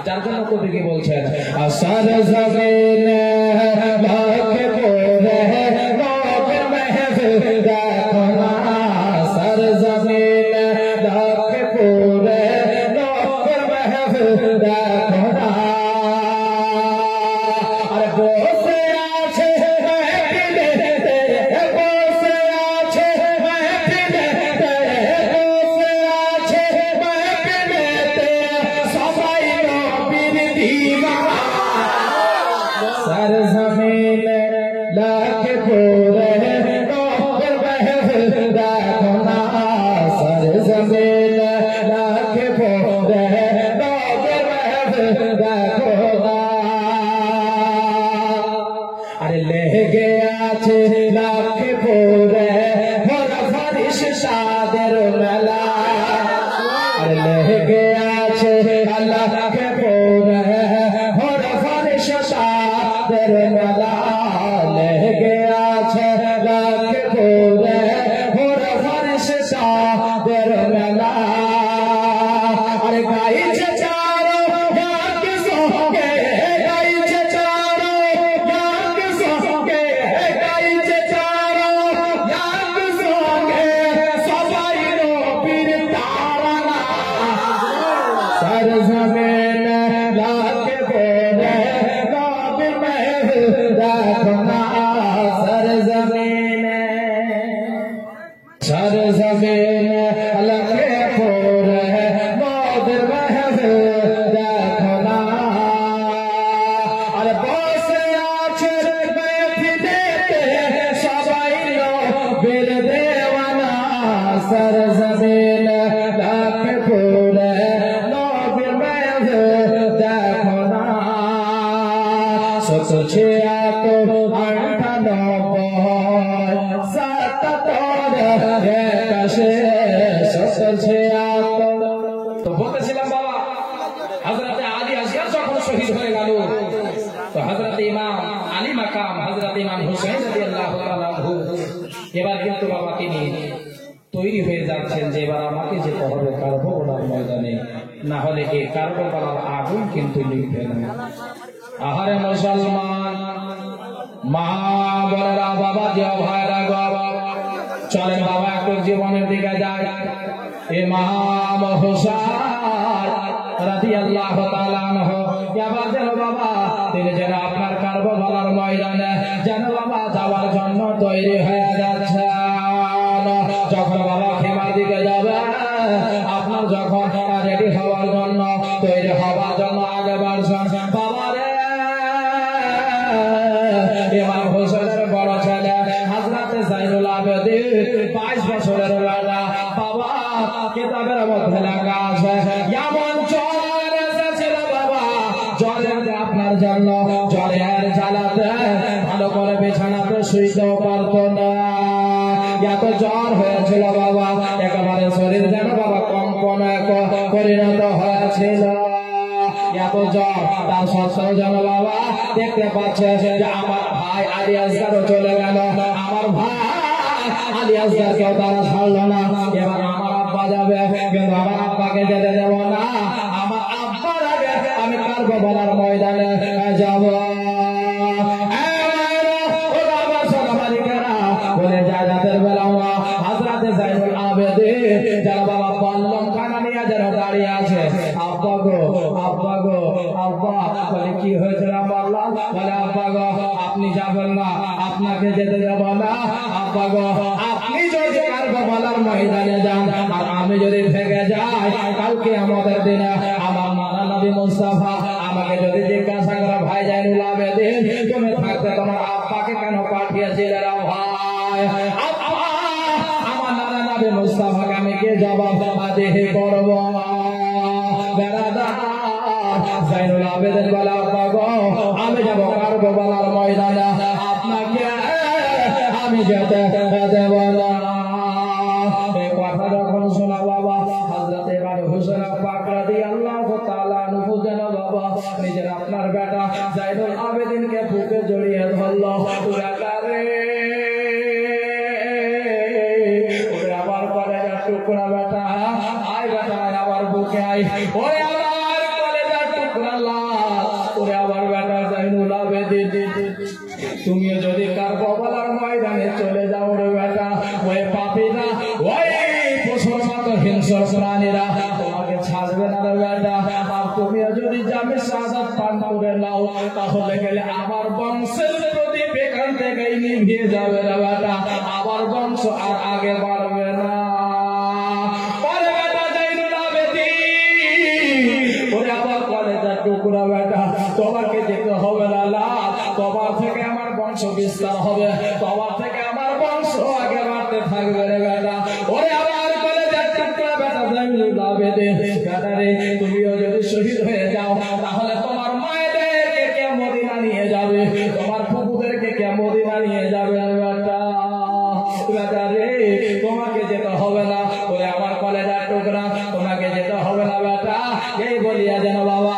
যার জন্য কবি কি বলছেন আসার জমিনে লাখে পড়ে নবীর মাহফিল দেখো না আসার জমিনে লাখে পড়ে নবীর মাহফিল দেখো না আরে বসে আছে মাহফিলেতে বসে আছে মাহফিলেতে বসে আছে মাহফিলেতে সবাই सर जमीन लाके पूरे नौकर महफिल देखो ना सर जमीन लाके पूरे नौकर महफिल देखो ना अरे ले गया छे लाके पूरे हर फरिश शादर मेला अरे ले गया छे लाके पूरे शादर मेला ले गया छे लाख पूरे होर फरिश शादर मेला अरे गाई छे चारो याक सोके गाई छे चारो याक सोके गाई छे चारो याक सोके सबाई रो पीर तारना सर जमीन लाख पूरे सर जमीन लगे पूरे नौकर महफिल देखो ना अरे बसे আছে महफिलेते सबाई नबीर देवाना सर जमीन लगे पूरे नबीर महफिल देखो ना सोचे तो तो বলতেছিলাম বাবা হযরতে আলী আসগর যখন শহীদ হয়ে গেল তো হযরতে ইমাম আলী মাকাম হযরতে ইমাম হুসাইন রাদিয়াল্লাহু তাআলা আনহু এবার কিন্তু বাবা তিনি তৈরি হয়ে যাচ্ছেন যে এবার আমাকে যেতে হবে কারবালার ময়দানে না হলে এই কারবালার আগুন কিন্তু নিভবে না আহারে মুসলমান মা বোনেরা বাবা যে ভাইরা বাবা চলেন বাবা একটু জীবনের দিকে যায় ইমাম হুসাইন রাদিয়াল্লাহু তাআলা আনহু এবার যেন বাবা তিনি যেন আপনার কারবালার ময়দানে যেন বাবা যাওয়ার জন্য তৈরি হয়ে যাচ্ছে যখন বাবা খেমার দিকে যাবে আপনার যখন রেডি হওয়ার জন্য তৈরি হওয়ার জন্য আগে বাড়ছেন বাবা রে ইমাম হুসাইনের বড় ছেলে হযরতে যাইনুল আবেদিন 22 বছরের বেলা বাবা কিতাবের মধ্যে লেখা আছে এমন জ্বর এসেছিল বাবা জ্বরেতে আপনার জন্য জ্বরের জ্বালাতে ভালো করে বিছানাতে শুইতেও পারতো না এত জ্বর হয়েছিল বাবা, একেবারে শরীর যেন বাবা কম্পন পরিণত হয়েছিল, এত জ্বর। তার সত্ত্বেও যেন বাবা দেখতে পাচ্ছে যে আমার ভাই আলী আসগারও চলে গেল, আমার ভাই আলী আসগারকেও তারা ছাড়লো না। এবার আমার আব্বা যাবে, কিন্তু আমার আব্বাকে যেতে দেব না, আমার আব্বার আগে আমি কারবালার ময়দানে যাব। বলে জায়গাতের বেলা হযরত যায়নুল আবেদিন যারা বাবা বল্লম খানা নিয়ে যারা দাঁড়িয়ে আছে, আব্বা গো আব্বা গো আব্বা, বলে কি হয়েছে আল্লাহ? বলে আব্বা গো আপনি যাবেন না, আপনাকে যেতে দেব না। আব্বা গো আপনি যদি কারবালার ময়দানে যান আর আমি যদি থেকে যাই, কালকে আমাদের দিনে আমার নানা নবী মুস্তাফা আমাকে যদি জিজ্ঞাসা করে ভাই যায়নুল আবেদিন তুমি থাকতে তোমার আব্বাকে কেন পাঠিয়েছিলে ভাই? আমার নানা নবী মুস্তাফাকে আমি কে জবাব দিয়ে করব? যায়নুল আবেদিন বলে আব্বা গো আমি যাব কারবালার ময়দানে, আপনাকে আমি যেতে দেব না। এই কথা যখন শোনা বাবা হযরত ইমাম হোসেন পাক রাদিয়াল্লাহু তাআলা আনহু যেন বাবা নিজের আপনার বেটা যায়নুল আবেদিনকে বুকে জড়িয়ে ধরল। ওরে আবার কলেজার টুকরা বেটা, আয় বেটা আবার বুকে আয়, ওরে আবার কলেজার টুকরা লাল, ওরে আবার বেটা যায়নুল আবেদিন তুমিও যদি কারবালার ময়দানে চলে যাও রে বেটা, ওই পাপীরা ওই পশুর মতো হিংস্র প্রাণীরা তোমাকে ছাড়বে না রে বেটা। আর তুমিও যদি জামে শাহাদাত পান করে নাও, তাহলে গেলে আমার বংশের প্রদীপ এখান থেকেই নিভিয়ে যাবে রে বেটা, আমার বংশ আর আগে বাড়বে না। ওরে বেটা যায়নুল আবেদিন, ওরে আবার কলেজার টুকরা বেটা, তোমাকে যেতে হবে না লাল, তোমার থেকে আমার বংশ বিস্তার হবে, তোমার থেকে আমার বংশ আগে বাড়তে থাকবে রে বেটা। ওরে আবার কলেজার টুকরা বেটা যায়নুল আবেদিন বেটা রে, তুমিও যদি শহীদ হয়ে যাও তাহলে তোমার মায়েদেরকে কে মদিনা নিয়ে যাবে, তোমার ফুফুদেরকে কে মদিনা নিয়ে যাবে বেটা? বেটা রে তোমাকে যেতে হবে না, ওরে আমার কলেজার টুকরা তোমাকে যেতে হবে না বেটা। এই বলিয়া যেন বাবা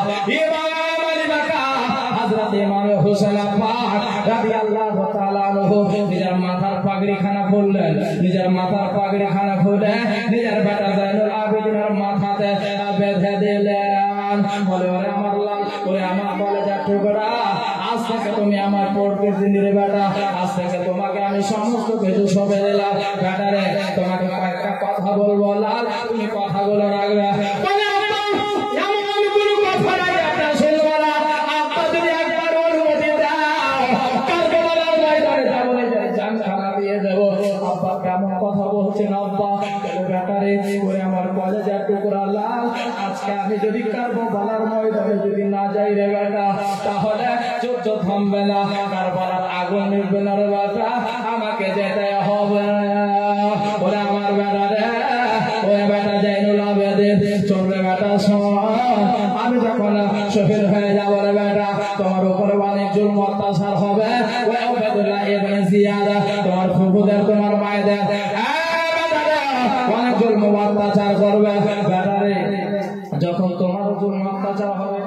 হযরত ইমাম হোসেন পাক রাদিয়াল্লাহু তাআলা আনহু নিজের মাথার পাগড়ি খানা খুললেন, নিজের মাথার পাগড়ি খানা খুলে নিজের বেটা যায়নুল আবেদিনের মাথাতে বেঁধে দিলেন। বলে ওরে আমার লাল, ওরে আমার কলেজার টুকরা, আজ থেকে তুমি আমার পড়তে দিনের বেটা, আজ থেকে তোমাকে আমি সমস্ত কিছু সঁপে দিলাম বেটা রে। তোমাকে একটা কথা বলবো লাল, তুমি কথাগুলো রাখবে। কেমন কথা বলছেন আব্বা? ব্যাটারে করে আমার কলেজার টুকরা লাল, আজকে আমি যদি কারবালার ময়দানে যদি না যাই রে বেটা, তাহলে যুদ্ধ থামবে না, কারবালার আগুন নিভবে না রে বেটা, আমাকে যেতে হবে। ওরে আমার বেটা রে, ওই বেটা যায়নুল আবেদিন চলবে বেটা আমি যখন শহীদ হয়ে যাব রে বেটা, তোমার উপরে অনেক জুলম অত্যাচার হবে। ওই উবাইদুল্লাহ ইবনে জিয়াদ তোমার ফুফুদের তোমার মায়েদের অনেক জুলম অত্যাচার করবে বেটা রে। যখন তোমার জুলম অত্যাচার হবে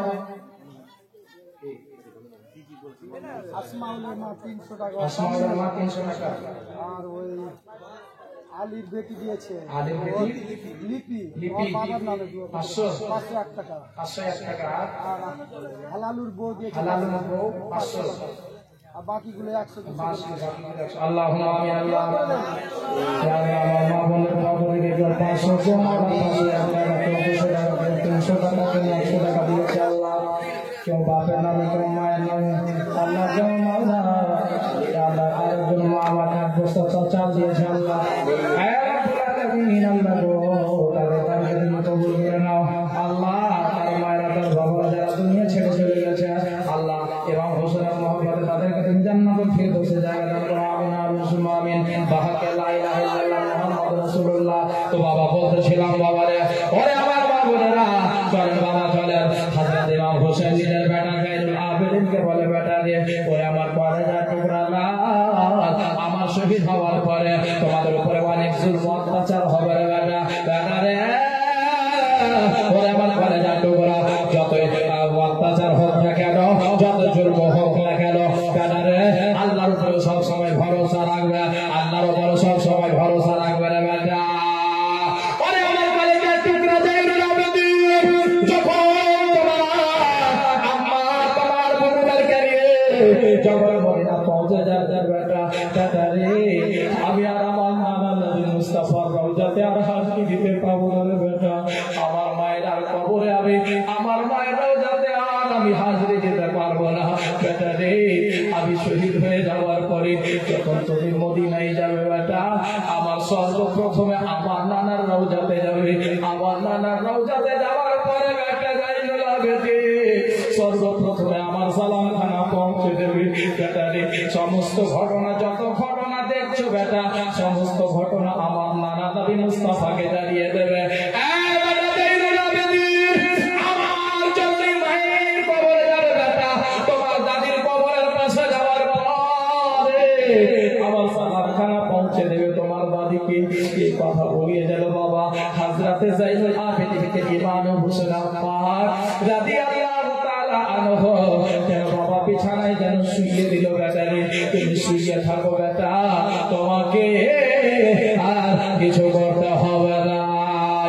আসমাউলের মা 300 টাকা, আসমাউলের মা 300 টাকা, আর ওই আলীর বেটি দিয়েছে, আলীর বেটি লিপি বাবার নামে 501 টাকা, 501 টাকা, আর হালালুর বউ দিয়েছে, হালালুর বউ 500, আর বাকিগুলো 100 টাকা। আল্লাহুম্মা আমিন। আল্লাহ ইয়া আল্লাহ আমার মা বোনের বাবাকে 500 জমা টাকা 300 টাকা 100 টাকা দিয়েছে আল্লাহ। কেউ বাপের নামে, কেউ মায়ের নামে, আল্লাহ কেউ মাওলা আল্লাহ আরেকজন মা আমার এক বস্তা চাল দিয়েছে আল্লাহ। আল্লাহ তার মায়েরা তার বাবা যারা দুনিয়া ছেড়ে চলে গেছে আল্লাহ, এবং হোসেনের মহব্বতে তাদেরকে তুমি জান্নাতুল ফিরদৌসে জায়গা দান করো। আমিন আল্লাহুম্মা আমিন। বাহাকে লা ইলাহা ইল্লাল্লাহ মুহাম্মাদুর রাসূলুল্লাহ। তো বাবা বলতেছিলাম বাবা রে, ওরে আমার বাবুরা চলেন বাবা চলেন। হযরত ইমাম হোসেন নিজের বেটা যায়নুল আবেদিনকে বলে বেটা রে, ওরে আমার কলেজার টুকরা লাল, আমার শহীদ হওয়ার পরে তোমাদের উপরে অনেক জুলম অত্যাচার হবে রে বেটা বেটা রে ওরে আমার ঘরে যা টুকরা যত অত্যাচার হোক না কেন যত জুলম হোক না কেন বেটা রে আল্লাহর উপরে সব সময় ভরসা রাখবে আল্লাহর উপরে সব সময় ভরসা রাখবে রে বেটা ওরে আমার কলেজের টুকরা যাই রে যখন যখন মদিনা পৌঁছে যাবে বেটা বেটা রে আমি আর আমার নানা নবী মুস্তাফার রওজাতে আর হাজিরি দিতে পাবো না রে বেটা আমার মায়ের আর কবরে আমি আমার মায়ের রওজাতে আর আমি হাজিরি দিতে পারবো না বেটা রে আমি শহীদ হয়ে যাওয়ার পরে যখন তুমি মদিনায় যাবে বেটা আমার সর্বপ্রথমে আমার নানার রওজাতে যাবে আমার নানার রওজাতে যাওয়ার পরে বেটা যাইবে বেটি সর্বপ্রথমে আমার সালাম খানা পৌঁছে দেবে বেটা রে সমস্ত ঘটনা যত ঘটনা দেখছো বেটা সমস্ত ঘটনা আমার নানা নবী মুস্তাফাকে জানিয়ে দেবে আমার জন্য মায়ের কবরে যাবে বেটা তোমার দাদির কবরের পাশে যাওয়ার পরে আমার সালাম খানা পৌঁছে দেবে তোমার দাদিকে এই কথা বলিয়ে দিল বাবা হযরতে যাইনুল আবেদিন ইমাম হোসেন আব্বাস রাদিয়াল্লাহু তাআলা আনহু বাবা বিছানায় যেন শুইয়ে দিল বেটা রে তুমি শুইয়ে থাকো বেটা তোমাকে আর কিছু করতে হবে না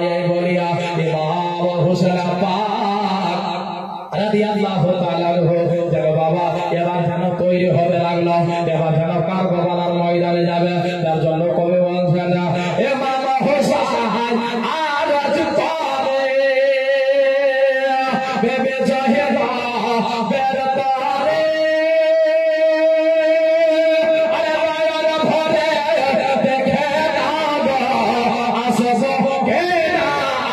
এই বলিয়া ইমাম হোসেন আব্বাস রাদিয়াল্লাহু তাআলা আনহু যেন বাবা এবার যেন তৈরি হবে লাগলো এবার যেন কারবালার ময়দানে যাবে তার জন্য কবি বলছেন না ইমাম হোসেন আরজ করে বেবে জাহেদা বেরতারে আরে বায়ার ভরে দেখে না গো আসব কে না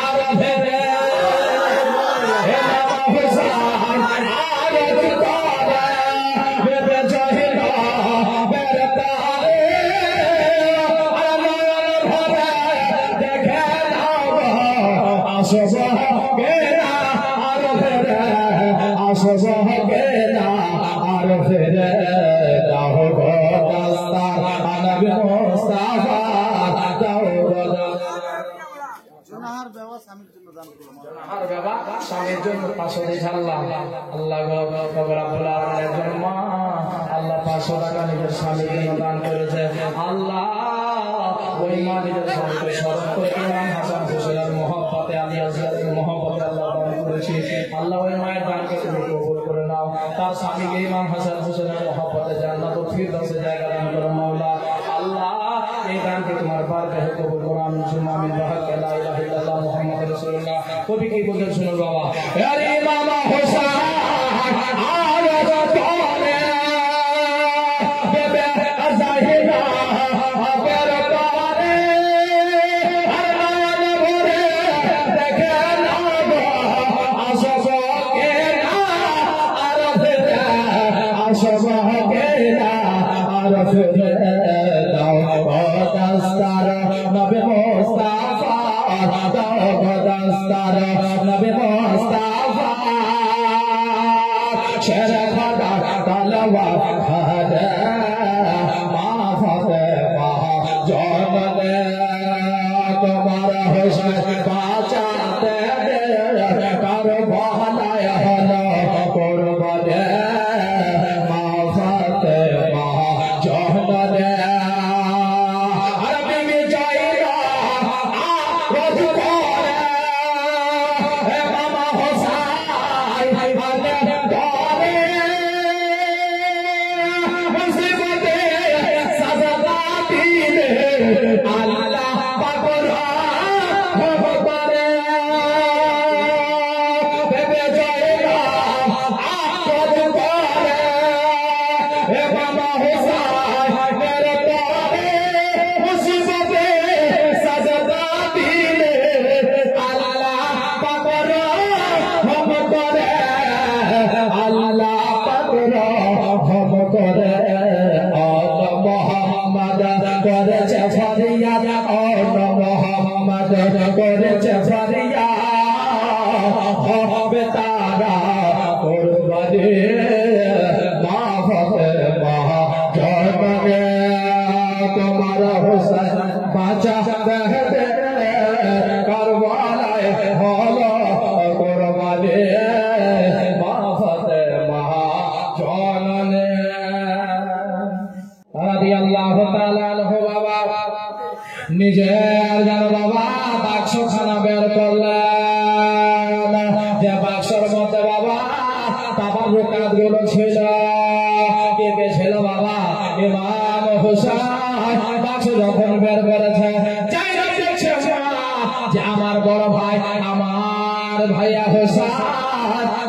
আর ভেরে ইমাম হোসেন আরজ করে বেবে জাহেদা বেরতারে আরে বায়ার ভরে দেখে না গো আসব কে না আর ভেরে আসব কে না আর ফিরে দাও গো দাস্তার নবী মুস্তাফা দাও গো জনাহার বাবা স্বামীর জন্য দান করলাম আর বাবা স্বামীর জন্য 500 দিয়ে ছাড়লাম আল্লাহ গো রব্বুল আলামিনের একজন মা আল্লাহ 500 টাকা নিজের স্বামীর জন্য দান করেছে আল্লাহ ওই মা নিজের স্বামীকে স্মরণ করে ইমাম হাসান হোসেনের মহব্বতে আলী আসগারের মহব্বতে আল্লাহ দান করেছে আল্লাহ ওই মায়ের দানকে তুমি কবুল করে নাও তার স্বামীকে ইমাম হাসান হোসেনের মহব্বতে জান্নাতুল ফিরদাউসে জায়গা দান করো মাওলা আল্লাহ এই দানকে তোমার বারকাহে কবুল করো আমিন সুম্মা আমিন বাহাক লা ইলাহা ইল্লাল্লাহ মুহাম্মাদুর রাসূলুল্লাহ কবি কি বলেন শুনুন বাবা আরে ইমাম হোসেন আরজ করে বেবে জাহিদা বেরতারে আর নয়ন ভরে দেখে না গো আসব কে না আর ফিরে আসব কে না আর ফিরে দাও গো দাস্তার নবী মুস্তাফা দাও গো দাস্তার নবী মুস্তাফা শের খোদা তলওয়ার খাদে মা ফাতেমা জনলে তোমার হোসেন বাঁচাতে দে কারবালায় হলো কুরবানে মা ফাতেমা জনলে আর বিবি জাইরা রোজ করে হে মামা হোসেন আলে করে মুসিবতে সাজা দিলে আল্লাহ পাগল হবে বেবে জাইরা আপদ করে হে মামা হোসেন মেরে করে মুসিবতে সাজা দিলে আল্লাহ পাগল হবে আল্লাহ পাগল হবে মোহাম্মদ করেছে ফরিয়াদ মোহাম্মদ করেছে ফরিয়াদ হবে তারা কুরবানি মা ফাতেমা জনকে তোমার হোসেন বাঁচাতে কারবালায় হলো কুরবানি মা ফাতেমা জননী রাদিয়াল্লাহু তাআলা আনহু বাবা নিজের যেন বাবা বাক্সখানা বের করলেন যে বাক্সর মধ্যে বাবা তাবারুকাত গুলো ছিল কে কে ছিল বাবা ইমাম হোসেন বাক্স যখন বের করেছে যাই না দেখছে যে আমার বড় ভাই আমার ভাইয়া হোসেন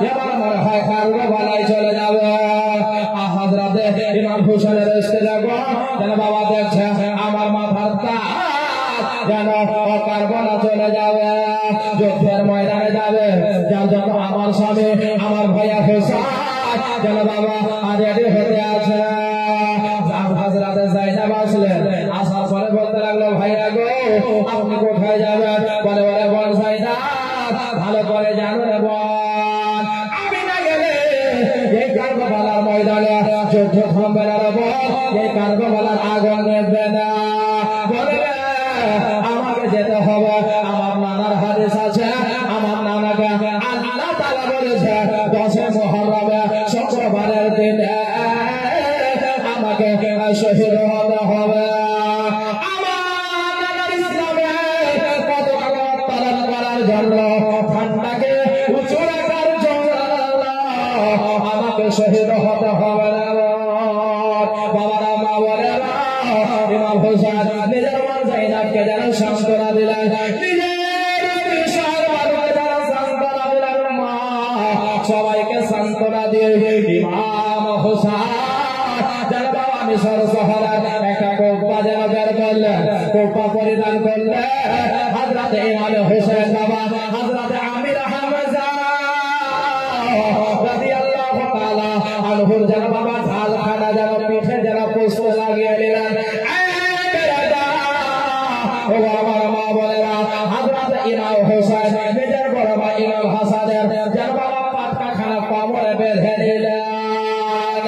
এবার আমার ভাই কারবালায় চলে যাবে হযরতে ইমাম হোসেনের ইস্তেজাগো যেন বাবা দেখছে আমার মাথার যেন কারবালা চলে যাবে যুদ্ধের ময়দানে যাবে যার জন্য আমার স্বামী আমার ভাইয়া হোসেন যেন বাবা রেডি হতে আছে হযরতে যায়েব আসলেন আসার পরে বলতে লাগলো ভাইয়া গো আপনি কোথায় যাবেন বলে বলে বল যায়েব ভালো করে জানো রে বল আমি না গেলে এই কারবালার ময়দানে যুদ্ধ থামবে না রে বল এই কারবালার আগুন নেবে না বলে আমাকে যেতে হবে আমার নানার হাদিস আছে আমার নানাকে আল্লাহ তাআলা বলেছে 10 মুহররমে শুক্রবারের দিনে আমাকে শহীদ হতে হবে আমার নানার ইসলামে পতাকা উত্তোলন করার জন্য ঠান্ডাকে উঁচু রাখার জন্য আমাকে শহীদ হতে হবে বাবারা মা বলেরা ইমাম হোসেন নিজের মা যায়েবকে যেন সান্ত্বনা দিলেন সবাইকে সান্ত্বনা দিয়ে ইমাম হোসেন যেন বাবা মিশর শহরের একটা কোপা যেন বের করলেন কোপা পরিধান করলেন হযরতে ইমাম হোসেন বাবা হযরতে আমির হামজা রাদিয়াল্লাহু তাআলা আনহুর যেন বাবা ঢাল খানা যেন পিঠে যেন পুষ্প লাগিয়ে দিলেন আমার মা বলেরা হযরতে ইমাম হোসেন নিজের বড় ভাই ইমাম হাসানের যেন বাবা পাটকা খানা কোমরে বেঁধে দিলেন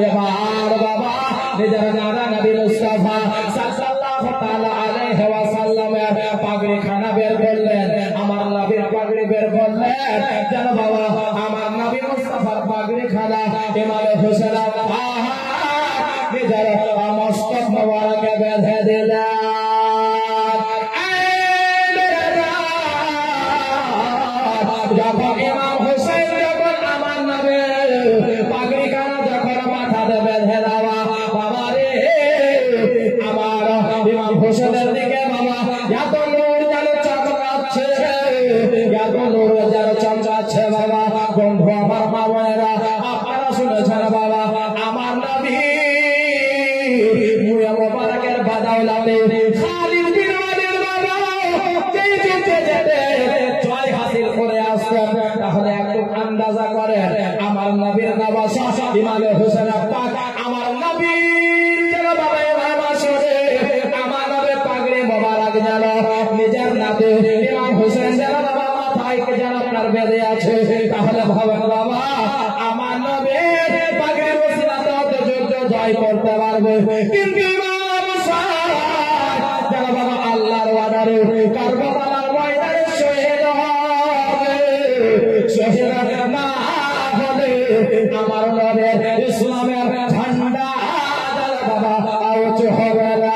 এবার বাবা নিজের নানা নবী মুস্তাফা সাল্লাল্লাহু তাআলা আলাইহি ওয়াসাল্লামের পাগড়ি খানা বের করলেন আমার নবীর পাগড়ি বের করলেন যেন বাবা আমার নবী মুস্তাফার পাগড়ি খানা ইমাম হোসেনের নিজের মস্তক মোবারকে বেঁধে দিলেন যখন ইমাম হোসেন যখন আমার নামে পাগড়ি খানা যখন মাথাতে বেঁধে দেওয়া বাবা রে আমার ইমাম হোসেনের দিকে বাবা এত নূর যেন চমকাচ্ছে এত নূর যেন চমকাচ্ছে বাবা বন্ধু আমার মা বোনেরা আপনারা শুনেছেন বাবা আমার নবী মুয়ে মোবারকের বাদাওলাতে খালিদ বিন ওয়ালিদ বাবা যেই যেতে যেতে জয় হাসিল করে আসতেন তাহলে একটু আন্দাজা করেন আমার নবীর নবাসা ইমাম হোসেন পাক আমার নবীর যেন বাবা ইমাম আসরে আমার নবীর পাগড়ি মোবারক যেন নিজের নাতে ইমাম হোসেন যেন বাবা মাথায় যেন আপনার বেঁধে আছে তাহলে ভাবেন বাবা আমার নবীর পাগড়ির ওসিলাতে যুদ্ধ জয় করতে পারবে কিন্তু ইমাম সাহেব যেন বাবা আল্লাহর ওয়াদারে কারবালার ময়দানে শহীদ হবে শহীদ না হলে আমার নবীর ইসলামের ঝান্ডা বাবা উঁচু হবে না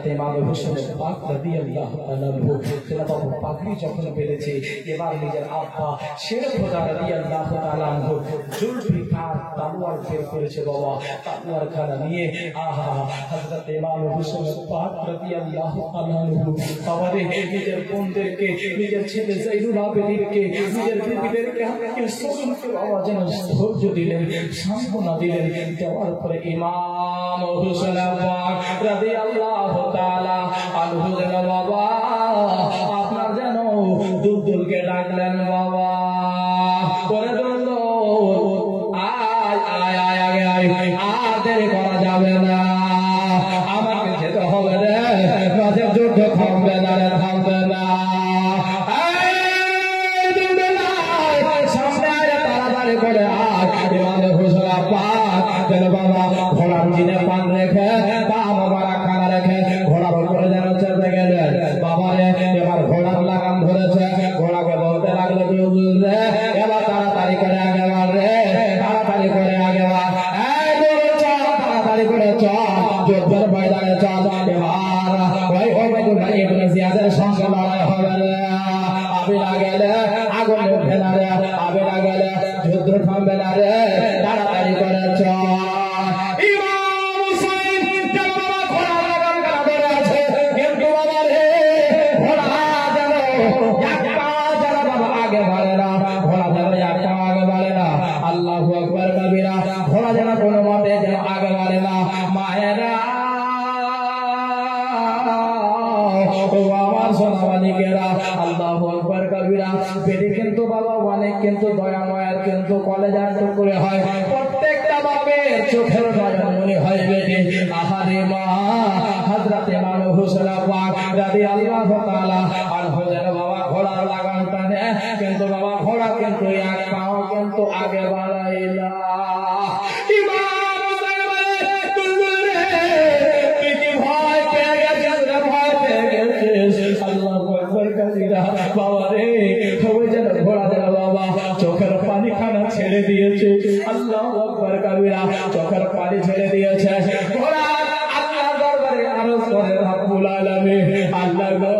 ইমাম হোসেন পাক রাদিয়াল্লাহু আনহু তেরা বাবু পাগড়ি যখন বেঁধেছে এবার নিজের আব্বা শের খোদা রাদিয়াল্লাহু তাআলা আনহু জুলফিকার তলোয়ার বের করেছে বাবা তলোয়ার খানা নিয়ে আহা হযরত ইমাম হোসেন পাক রাদিয়াল্লাহু আনহু বাবারে নিজের বোনদেরকে নিজের ছেলে যাইনুল আবেদিনকে নিজের বিবিদেরকে হাতে সবকে বাবা যেন ধৈর্য দিলেন সান্ত্বনা দিলেন দেওয়ার পরে ইমাম হোসেন পাক রাদিয়াল্লাহু তাআলা আনহু যেন বাবা আপনার যেন দুলদুলকে ডাকলেন বাবা করে দিল আয় আয় আয় আয় আয় আর দেরি করা যাবে না আমাকে যেতে হবে রে নজর যুদ্ধ থামবে না রে থামবে না সামনে আয় তাড়াতাড়ি করে আয় ইমাম হোসেন পাক যেন বাবা ঘোড়ার জিনে পান রেখে পা বাবারা খানা রেখে ঘোড়ার উপরে যেন চেপে গেলেন। বাবারে এবার ঘোড়ার লাগাম ধরেছে, ঘোড়াকে বলতে লাগলো কি বুঝলে এবার তাড়াতাড়ি করে আগে বাড় রে, তাড়াতাড়ি করে আগে বাড়, তাড়াতাড়ি করে চল, যুদ্ধের ময়দানে চল। এবার ওই ওবায়দুল্লাহ ইবনে জিয়াদের সঙ্গে লড়াই হবে রে, আবি না গেলে আগুন উঠবে না রে, আবি না গেলে যুদ্ধ থামবে না রে, তাড়াতাড়ি করে চল। আল্লাহু আকবার কবিরা, ঘোড়া যেন কোনো মতে যেন আগে বাড়ে না। মায়েরা আমার সোনামানিকেরা, আল্লাহু আকবার কবিরা, পেটে কিন্তু বাবা অনেক কিন্তু দয়াময়ের কিন্তু কলেজার টুকরে হয়, প্রত্যেকটা বাপের চোখের নয়নমণি হয় বেটে। আহারে মা হযরত ইমাম হুসাইন পাক রাদিয়াল্লাহু তাআলা আনহু যেন বাবা ঘোড়ার লাগাম টানে, কিন্তু বাবা ঘোড়া কিন্তু এক পাও কিন্তু আগে বাড়াইলা। চোখের পানি খানা ছেড়ে দিয়েছে, আল্লাহু আকবার কবিরা, চোখের পানি ছেড়ে দিয়েছে। ঘোড়া আল্লাহর দরবারে আরজ করে রব্বুল আলামিন, আল্লাহ গো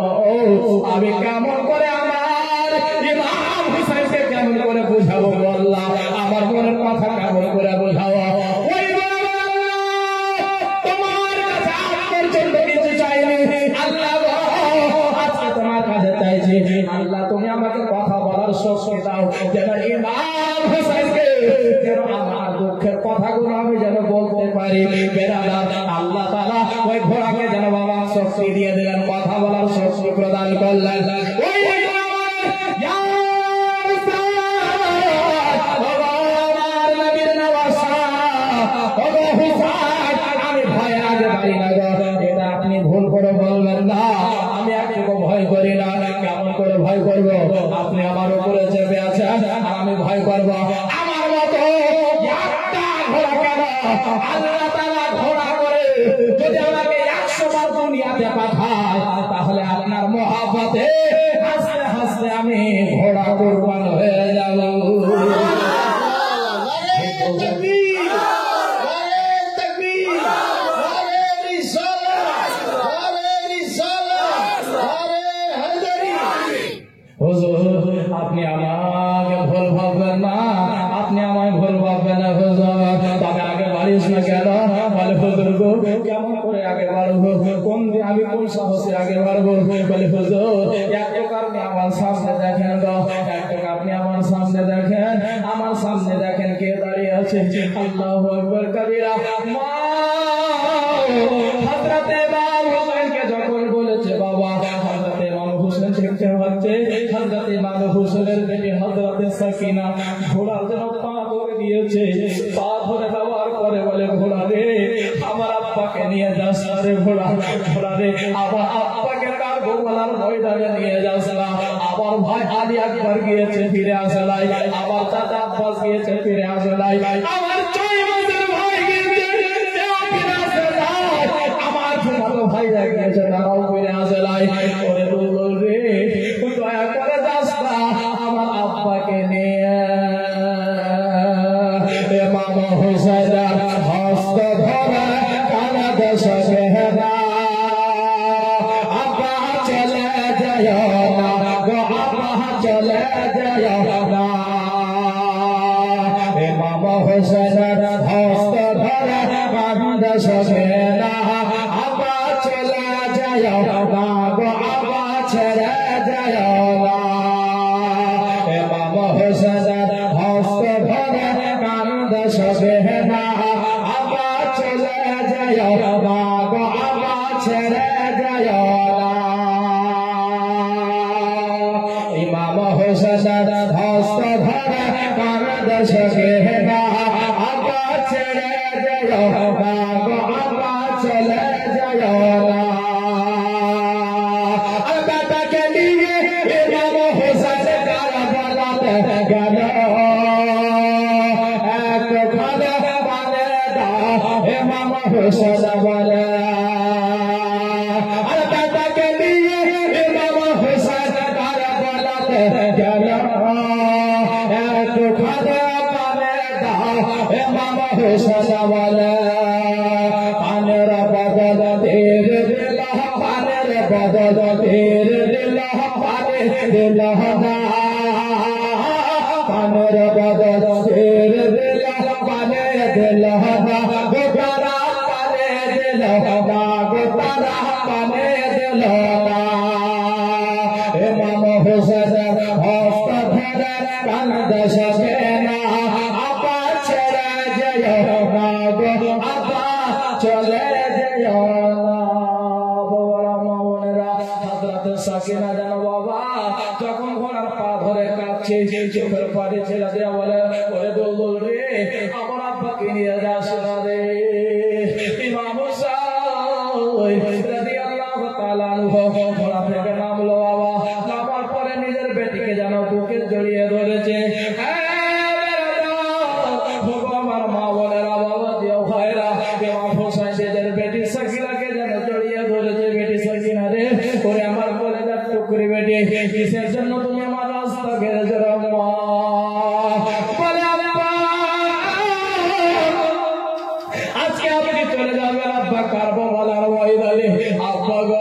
আমি কেমন করে আমার ইমাম হুসাইনকে কেমন করে বুঝাবো আল্লাহ, আমার মনের কথা কেমন করে বুঝাবো। ওই তোমার কাছে আজ পর্যন্ত কিছু চাইনি আল্লাহ গো, আজকে তোমার কাছে চাইছি আল্লাহ, তুমি আমাকে কথা বলার শক্তি দাও, যেন ইমাম হুসাইনকে যেন আমার দুঃখের কথাগুলো আমি যেন বলতে পারি। বেরাদার আল্লাহ তাআলা ওই ঘোড়াকে যেন বাবা শক্তি দিয়ে দিলেন, কথা বলার শক্তি প্রদান করলেন। ওই আমি ভয়ের আগে পারি না গো, এটা আপনি ভুল করে বলবেন না, আমি একটু ভয় করি না। কেমন করে ভয় করবো? আপনি আমার উপরে চেপে আছেন, আমি ভয় করবো? আমার মতো একটা ঘোড়া কেন আল্লাহ তাআলা ঘোড়া করে যদি আমাকে 100 বার দুনিয়াতে পাঠায়, তাহলে আপনার মহব্বতে হাসতে হাসতে আমি ঘোড়া কুরবান হয়ে যাব। আপনি আমাকে ভুল ভাববেন না, আপনি আমায় ভুল ভাববেন না হুজুর, তবে আগে বাড়িস না কেন? বলে হুজুর গো কেমন করে আগে বাড়বো, কোন দিন আমি কোন সাহসে আগে বাড়বো? বলে হুজুর একটু আপনি আমার সামনে দেখেন গো, একটু আপনি আমার সামনে দেখেন, আমার সামনে দেখেন কে দাঁড়িয়ে আছে। আল্লাহু আকবার কবিরা। মা হযরত ইমাম হুসাইনকে যখন বলেছে বাবা হযরত ইমাম হুসাইন দেখতে হচ্ছে, হযরত ইমাম হুসাইনের বেটি হযরত সাকিনা ঘোড়া যেন পা ধরে দিয়েছে, পা ধরে দেওয়ার পরে বলে ঘোড়া রে আমার আব্বাকে নিয়ে যাস রে, ঘোড়া ঘোড়া রে আবার আব্বাকে কার গোলার ময়দানে নিয়ে যাস না। আবার ভাই আলী আকবর গিয়েছে ফিরে আসলাই, আবার দাদা আব্বাস গিয়েছে ফিরে আসলাই, আমার 6 বছর ভাই গিয়েছে ফিরে আসলাই, আমার ছোট ভাই গিয়েছে তারাও ফিরে আসলাই। ওরে দুলুল রে দয়া করে যাস না আমার আব্বাকে নিয়ে। ইমাম হুসাইনের হস্ত ধরে কানা দেশ বেহরা, আব্বা চলে যায় না গো, আব্বা চলে যায় না। ইমাম হুসাইনের হস্ত ধরে কানা দেশ বেহরা, আব্বা চলে যায় না গো, আব্বা ছেড়ে যায় না। ইমাম হুসাইনের হস্ত ধরে কানা দেশ বেহরা, আব্বা চলে যায় না গো, আব্বা ছেড়ে যায় না। ইমাম হুসাইনের হস্ত ধরে কানা দেশ বেহরা, আব্বা ছেড়ে যায় না গো, আব্বা চলে যায় না। বেটাকে নিয়ে ইমাম হুসাইন কারবালাতে গেল, একখানে পানের ইমাম হোসেন বলে আর দাদাকে নিয়ে ইমাম হোসেন তার বলাতে গেল একটু খাদে পানে দাও ইমাম হোসেন বলে পানের বদল তীর দিল পানের বদল তীর দিল পানে দিল না পানের বদল তীর দিল পানে দিল না গোটারা পানে দিল না গোটারা পানে দিল না ইমাম হোসেন হস্ত ধরে কান দশকে না আপা ছেড়ে যেও না গো আপা চলে যেও না বাবা মামনেরা হযরত সাকিনা জানো বাবা যখন ঘোড়ার পা ধরে কাঁদছে চোখের পানি ছেড়ে দেয়া বলে ওরে দুলদুল রে আমার আব্বাকে নিয়ে যাস না রে ইমাম হুসাইন রাদিয়াল্লাহু তাআলা আনহু ঘোড়া থেকে নামলো বাবা নামার পরে নিজের বেটিকে যেন বুকে জড়িয়ে ধরেছে ভগবান মা বলেরা বাবা দিও ভাইরা ইমাম হুসাইন নিজের বেটি সাকিনাকে যেন জড়িয়ে ধরেছে বেটি সাকিনা রে ওরে আমার কলেজার টুকরি বেটি কিসের জন্য তুমি আমার রাস্তা ঘেরেছো রে মা বলে আব্বা আজকে আপনি চলে যাবেন আব্বা কারবালার ময়দানে আব্বা গো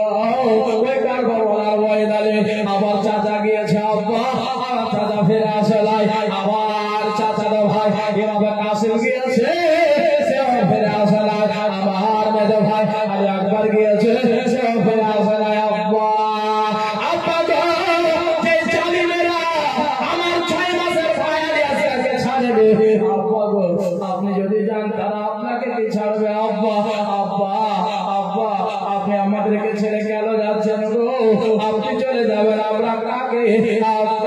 ওই কারবালার ময়দানে আমার চাচা গিয়েছে আব্বা আমার চাচা ফিরে আসে নাই আমার চাচার ভাই এভাবে কাসিম গিয়েছে সেও ফিরে আসে নাই আমার মেজো ভাই আলী আকবর গিয়েছে সেও ফিরে আসে নাই আব্বা আব্বা গো যে জালিমেরা আমার 6 মাসের ভাই আজকে ছাড়বে আব্বা গো আপনি যদি যান তারা আপনাকে কি ছাড়বে আব্বা আব্বা আব্বা আপনি আমাদেরকে ছেড়ে কেন যাচ্ছেন গো আপনি চলে যাবেন আমরা কাকে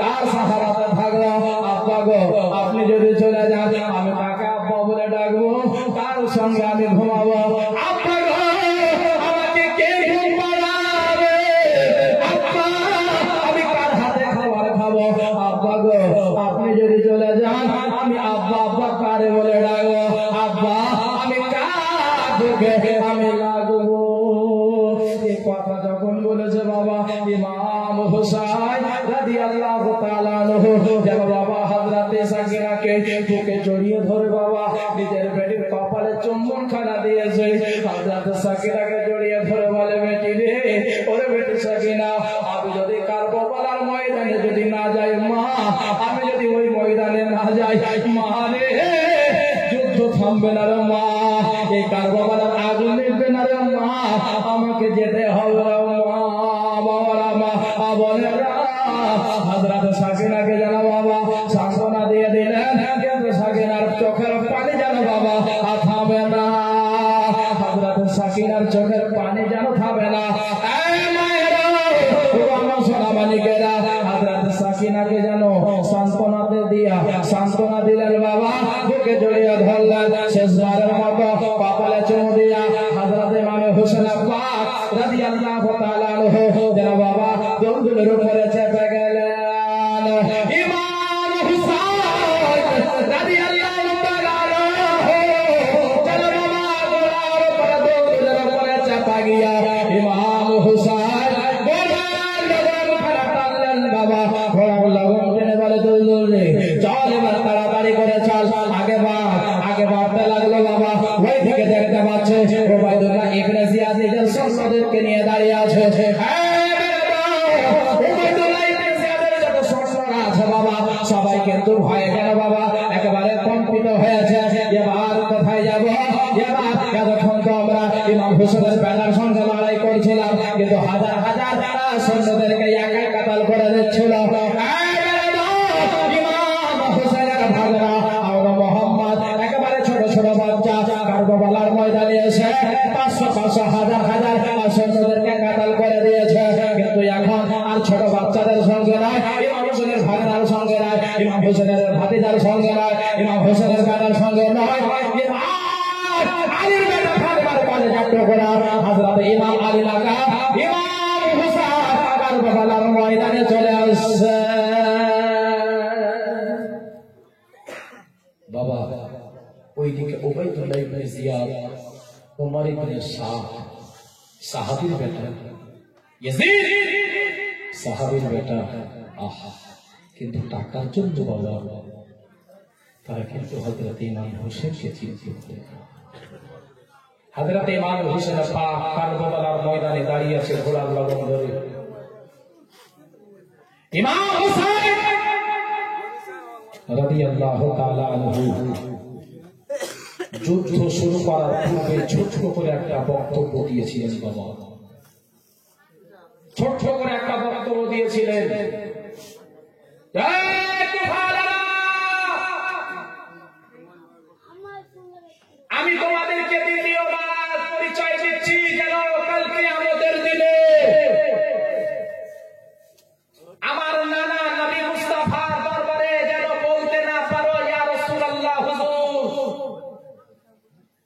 কার সাহারাতে থাকবো আব্বা গো আপনি যদি চলে যান আমি কাকে আব্বা বলে ডাকবো কার সঙ্গে আমি ঘুমাবো আব্বা গো আমাকে কে ঘুম পাড়াবে আব্বা আমি কার হাতে খাবার খাবো আব্বা গো আপনি যদি চলে যান আমি আব্বা আব্বা কারে বলে ডাকবো আব্বা আমি কার বুকে আমি লাগবো এই কথা যখন বলেছে বাবা ইমাম হুসাইন রাদিয়াল্লাহু তাআলা আনহু যেন বাবা হযরত সাকিনাকে বুকে জড়িয়ে ধরে বাবা নিজের বেটির কপালে চুম্বন খানা দিয়েছে হযরত সাকিনাকে জড়িয়ে ধরে বলে বেটি রে ওরে বেটি সাকিনা আমি যদি কারবালার ময়দানে যদি না যাই মা আমি যদি ওই ময়দানে না যাই মা রে যুদ্ধ থামবে না রে মা এই কারবালার আগুন নিভবে না রে মা আমাকে যেতে হবে রে মা বাবারা মা বোনেরা হযরত সাকিনাকে জানা বাবা সান্ত্বনা দিয়ে দিলেন কিন্তু সাকিনার চোখের পানি যেন বাবা থামবে না হযরত সাকিনার চোখের পানি যেন থামবে না এই মায়েরা বাবা সোনা মানিকেরা হযরত সাকিনাকে যেন সান্ত্বনাতে দিয়া সান্ত্বনা দিলেন বাবা বুকে জড়িয়ে ধরলেন শেষবারের মতো কপালে চুমু দিয়া হযরত ইমাম হোসেন পাক রাদিয়াল্লাহু তাআলা আনহু যেন বাবা দন্দুলের উপরে চেপে গেলেন ইমাম হুসাইন রাদিয়াল্লাহু তাআলা আনহু যেন বাবা গোলার উপরে দন্দুলের উপরে চেপে গিয়া ইমাম হুসাইন গোলার লগন ফেরা টানলেন বাবা ঘোড়ার লগন টেনে বলে দন্দুল রে চল এবার তাড়াতাড়ি করে চল আগে বাড়তে লাগলো বাবা ওই দিকে দেখতে পাচ্ছে ওবাইদুল্লাহ ইবনে জিয়াদ নিজের সৈন্যদেরকে নিয়ে দাঁড়িয়ে আছে সবাই কিন্তু ভয়ে গেল বাবা একেবারে কম্পিত হয়েছে এবার কোথায় যাব এবার এতক্ষণ তো আমরা ইমাম হোসেনের ব্যানার সঙ্গে লড়াই করছিলাম কিন্তু হাজার হাজার সৈন্যদেরকে একা কাতাল করে দিচ্ছিল ইমাম হোসেনের ভাগনা আমরা মোহাম্মদ একেবারে ছোট ছোট বাচ্চা কারবালার ময়দানে এসে 500 হাজার হাজার সৈন্যদেরকে কাতাল করে দিয়েছে কিন্তু এখন আর ছোট বাচ্চাদের সঙ্গে নয় ইমাম হোসেনের ভাগনার সঙ্গে নয় ইমাম হোসেনের ভাতিজার সঙ্গে নয় ইমাম হোসেনের ব্যাটার সঙ্গে নয় আলীর ব্যাটা ফাতেমার কাছে যাত্র করা হযরত ইমাম আলী লাগা ইমাম হোসেন কারবালার ময়দানে চলে আসছে বাবা ওইদিকে উবাইদুল্লাহ ইবনে জিয়াদ উমর ইবনে সাদ সাহাবীর বেটা, ইয়াজিদ সাহাবীর বেটা। আহা, কিন্তু টাকার জন্য বাবা তারা কিন্তু হযরত ইমাম হোসেনকে চিনতে। হযরত ইমাম হোসেন পাক কারবালার ময়দানে দাঁড়িয়ে আছে ঘোড়ার লগন ধরে। ইমাম হোসেন রাদিয়াল্লাহু তাআলা আনহু যুদ্ধ শুরু করার পূর্বে ছোট করে একটা বক্তব্য দিয়েছিলেন বাবা, ছোট করে একটা বক্তব্য দিয়েছিলেন। আমি তোমাদেরকে দ্বিতীয়বার পরিচয় দিচ্ছি যেন কালকে আমাদের দিলে আমার নানা নবী মুস্তাফার দরবারে যেন বলতে না পারো, ইয়া রাসূলুল্লাহ হুজুর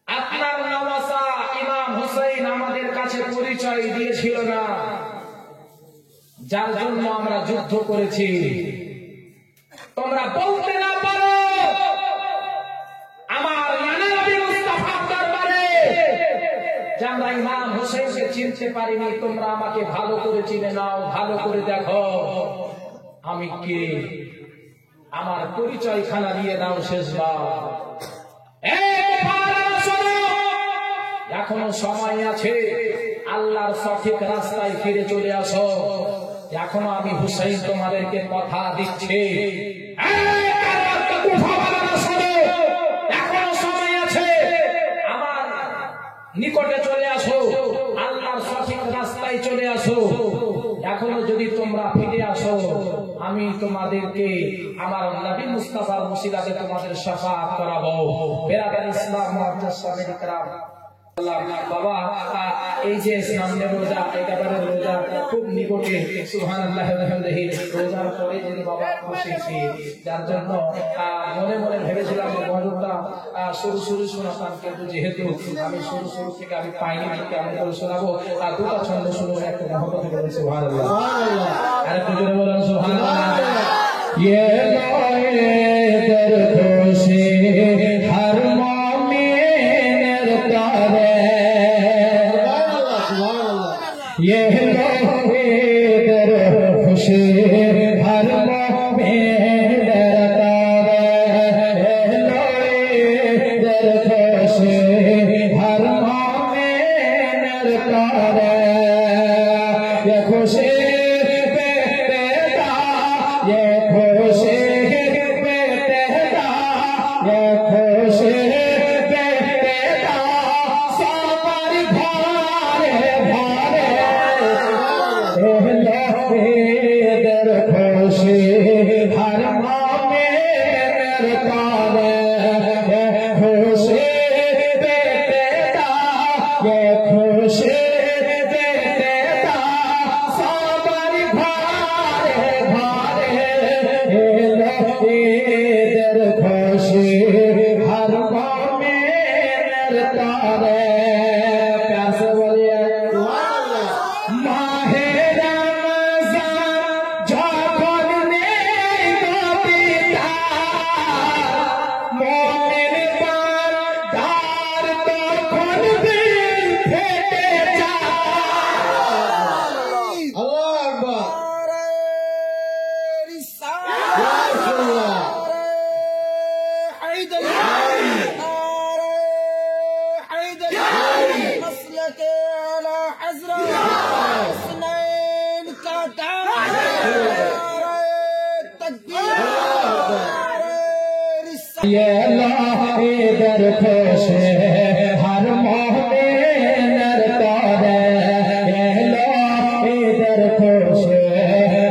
আপনার নওয়াসা ইমাম হুসাইন আমাদের কাছে পরিচয় দিয়েছিল না, যার জন্য আমরা যুদ্ধ করেছি। তোমরা বলতে না পারো আমার নানা নবী মুস্তাফার দরবারে যে আমরা ইমাম হোসেনকে চিনতে পারিনি, তোমরা আমাকে ভালো করে চিনে নাও, ভালো করে দেখো আমি কে, আমার পরিচয় খানা দিয়ে দাও শেষবার। এখনো সময় আছে, আল্লাহর সঠিক রাস্তায় ফিরে চলে আসো। এখনো আমি হুসাইন তোমাদেরকে কথা দিচ্ছি, এখনো সময় আছে, আমার নিকটে চলে আসো, আল্লাহর সঠিক রাস্তায় চলে আসো। এখনো যদি তোমরা ফিরে আসো, আমি তোমাদেরকে আমার নবী মুস্তাফার ওসিলাতে তোমাদের শাফাআত করাবো। বেরাদার ইসলাম মুআজ্জাজ সামিল کرام বাবা, এই যে সামনে রোজা, একেবারে রোজা খুব নিকটে, সুবহানাল্লাহ ওয়া বিহামদিহি, রোজার পরে যদি বাবা বসেছি, যার জন্য মনে মনে ভেবেছিলাম যে মজুরটা শুরু শোনাতাম, কিন্তু যেহেতু আমি শুরু থেকে আমি পাইনি, আমি করে শোনাবো। দুটা ছন্দ শুনুন, একটা মহব্বত করে সুবহানাল্লাহ, আর একটু জোরে বলুন সুবহানাল্লাহ। ইয়ে লয়ে দরখোশে হর মুমিনের তারে, ये दर खुशी हर मोमिन तारे, दर खुशी हर मोमिन तारे, ये खुशी पे तेरा, ये खुशी पे तेरा, ये खुशी पे तेरा, सारी भारे भारे दर खुशी हर मोमिन तारे, खुशी पे तेरा, ये खुशी पे तेरा, सारी भारे भारे दर खुशी हर मोमिन तारे। प्यार से बोलिए माहे रमजान যখন নেই কবিতা, মুমিন বান্দার তখন দিল ফেটে যায়। আল্লাহু আকবার। ये लाहे दर खुशे हर मोमिन तारे, ये लाहे दर खुशे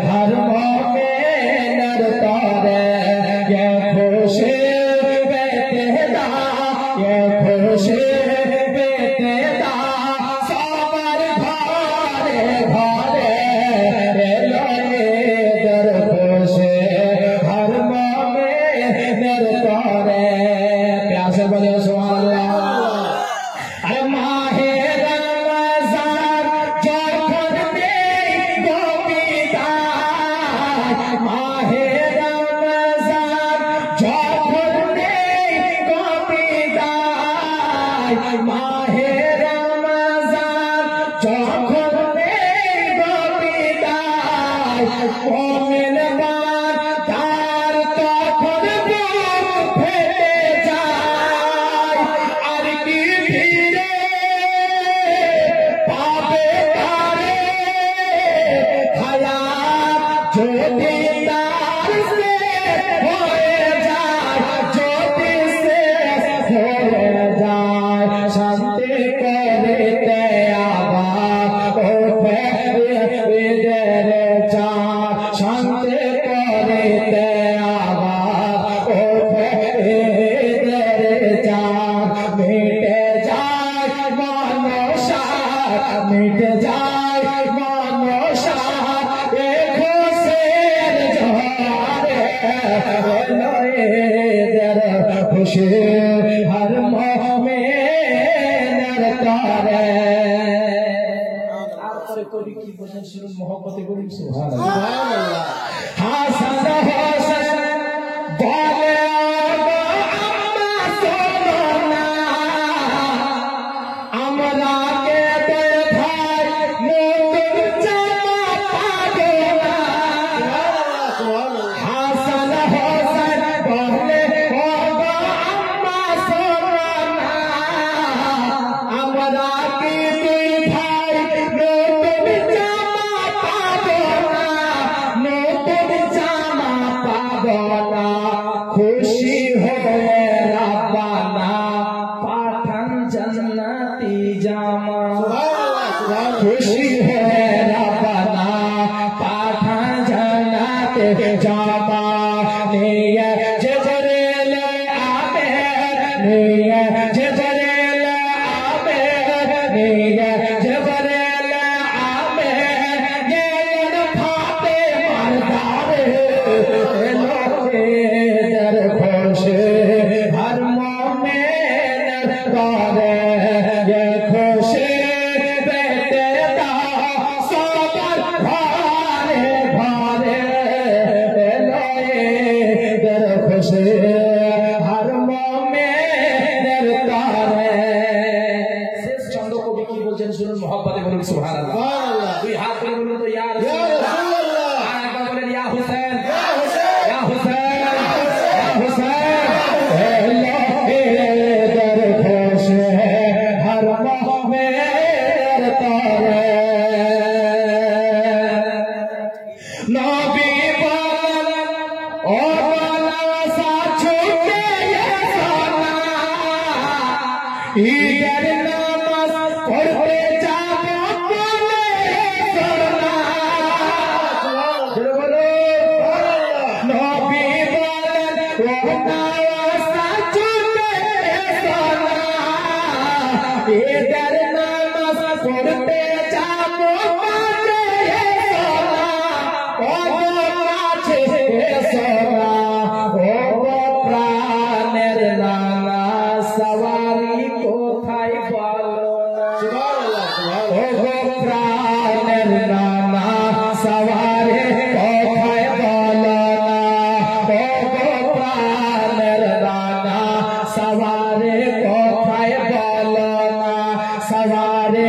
हर मोमिन तारे, ये खुशी पे तेरा, ये खुशी पे तेरा, सावर भारे भारे लाहे दर खुशे हर मोमिन तारे। प्यार से बोले सुभानअल्लाह। अरे माहे रमजान যখন নেই কবিতা, মাহে রমজান যখন নেই কবিতা, মাহে ফিরে পাবে তারে হায়াত যদি তার সে হয়ে যায়, যদি শেষ হয়ে যায়, শান্তি করিতে আবার ওঠে ঈদের চাঁদ, শান্তি করিতে আবার ওঠে ঈদের চাঁদ। মিটে যায় মনসা, মিটে যায় মনসা, এ খুশির জোয়ারে হলো ঈদের খুশি হর মুমিনের তরে। তারপরে কবি কি বলেন শুনুন, মহব্বতে বলুন সুবহানাল্লাহ। হাসান হোসেন বলে আম্মা শোনো না, আমরা কে ভাই নতুন জামা পাবো না। হাসান হোসেন বলে আম্মা শোনো না, আমরা কি দুই ভাই নতুন জামা পাবো না, নতুন জামা পাবো না। খুশি হয়ে রাব্বানা পাঠান জান্নাতি জামা, খুশি হয়ে রাব্বানা পাঠান জান্নাতি জামা। নিয়ে জিবরিল আমিন, নিয়ে জিবরিল আমিন, নিয়ে জিবরিল আমিন, গেলেন ফাতেমার দ্বারে, এলো ঈদের খুশি হর মুমিনের তরে। এ খুশি পেতে দাও সবার ঘরে ঘরে, এলো ঈদের খুশি হর মুমিনের তরে। শেষ ছন্দ কবি কি বলছেন শুনুন, মহব্বতে বলুন সুবহানাল্লাহ। দুই হাত তুলে বলুন তো ইয়া রাসূলুল্লাহ, আর একবার বলেন ইয়া হুসেন, ইয়া হুসেন, ইয়া হুসেন। এলো ঈদের খুশি হর মুমিনের তরে। নবী বলেন ও বালাসা ছুটে এসো না, ঈদের নামাজ পড়তে যাবো বলে এসো না। নবী বলেন ও বালাসা ছুটে এসো না, ঈদের নামাজ পড়তে যাবো বলে এসো না। ও কাছে এসো না, ও প্রাণের নানা সওয়ারি কোথায় বলো না। ও প্রাণের নানা সওয়ারি কোথায় বলো না, ও প্রাণের নানা সওয়ারি কোথায় বলো না। সওয়ারি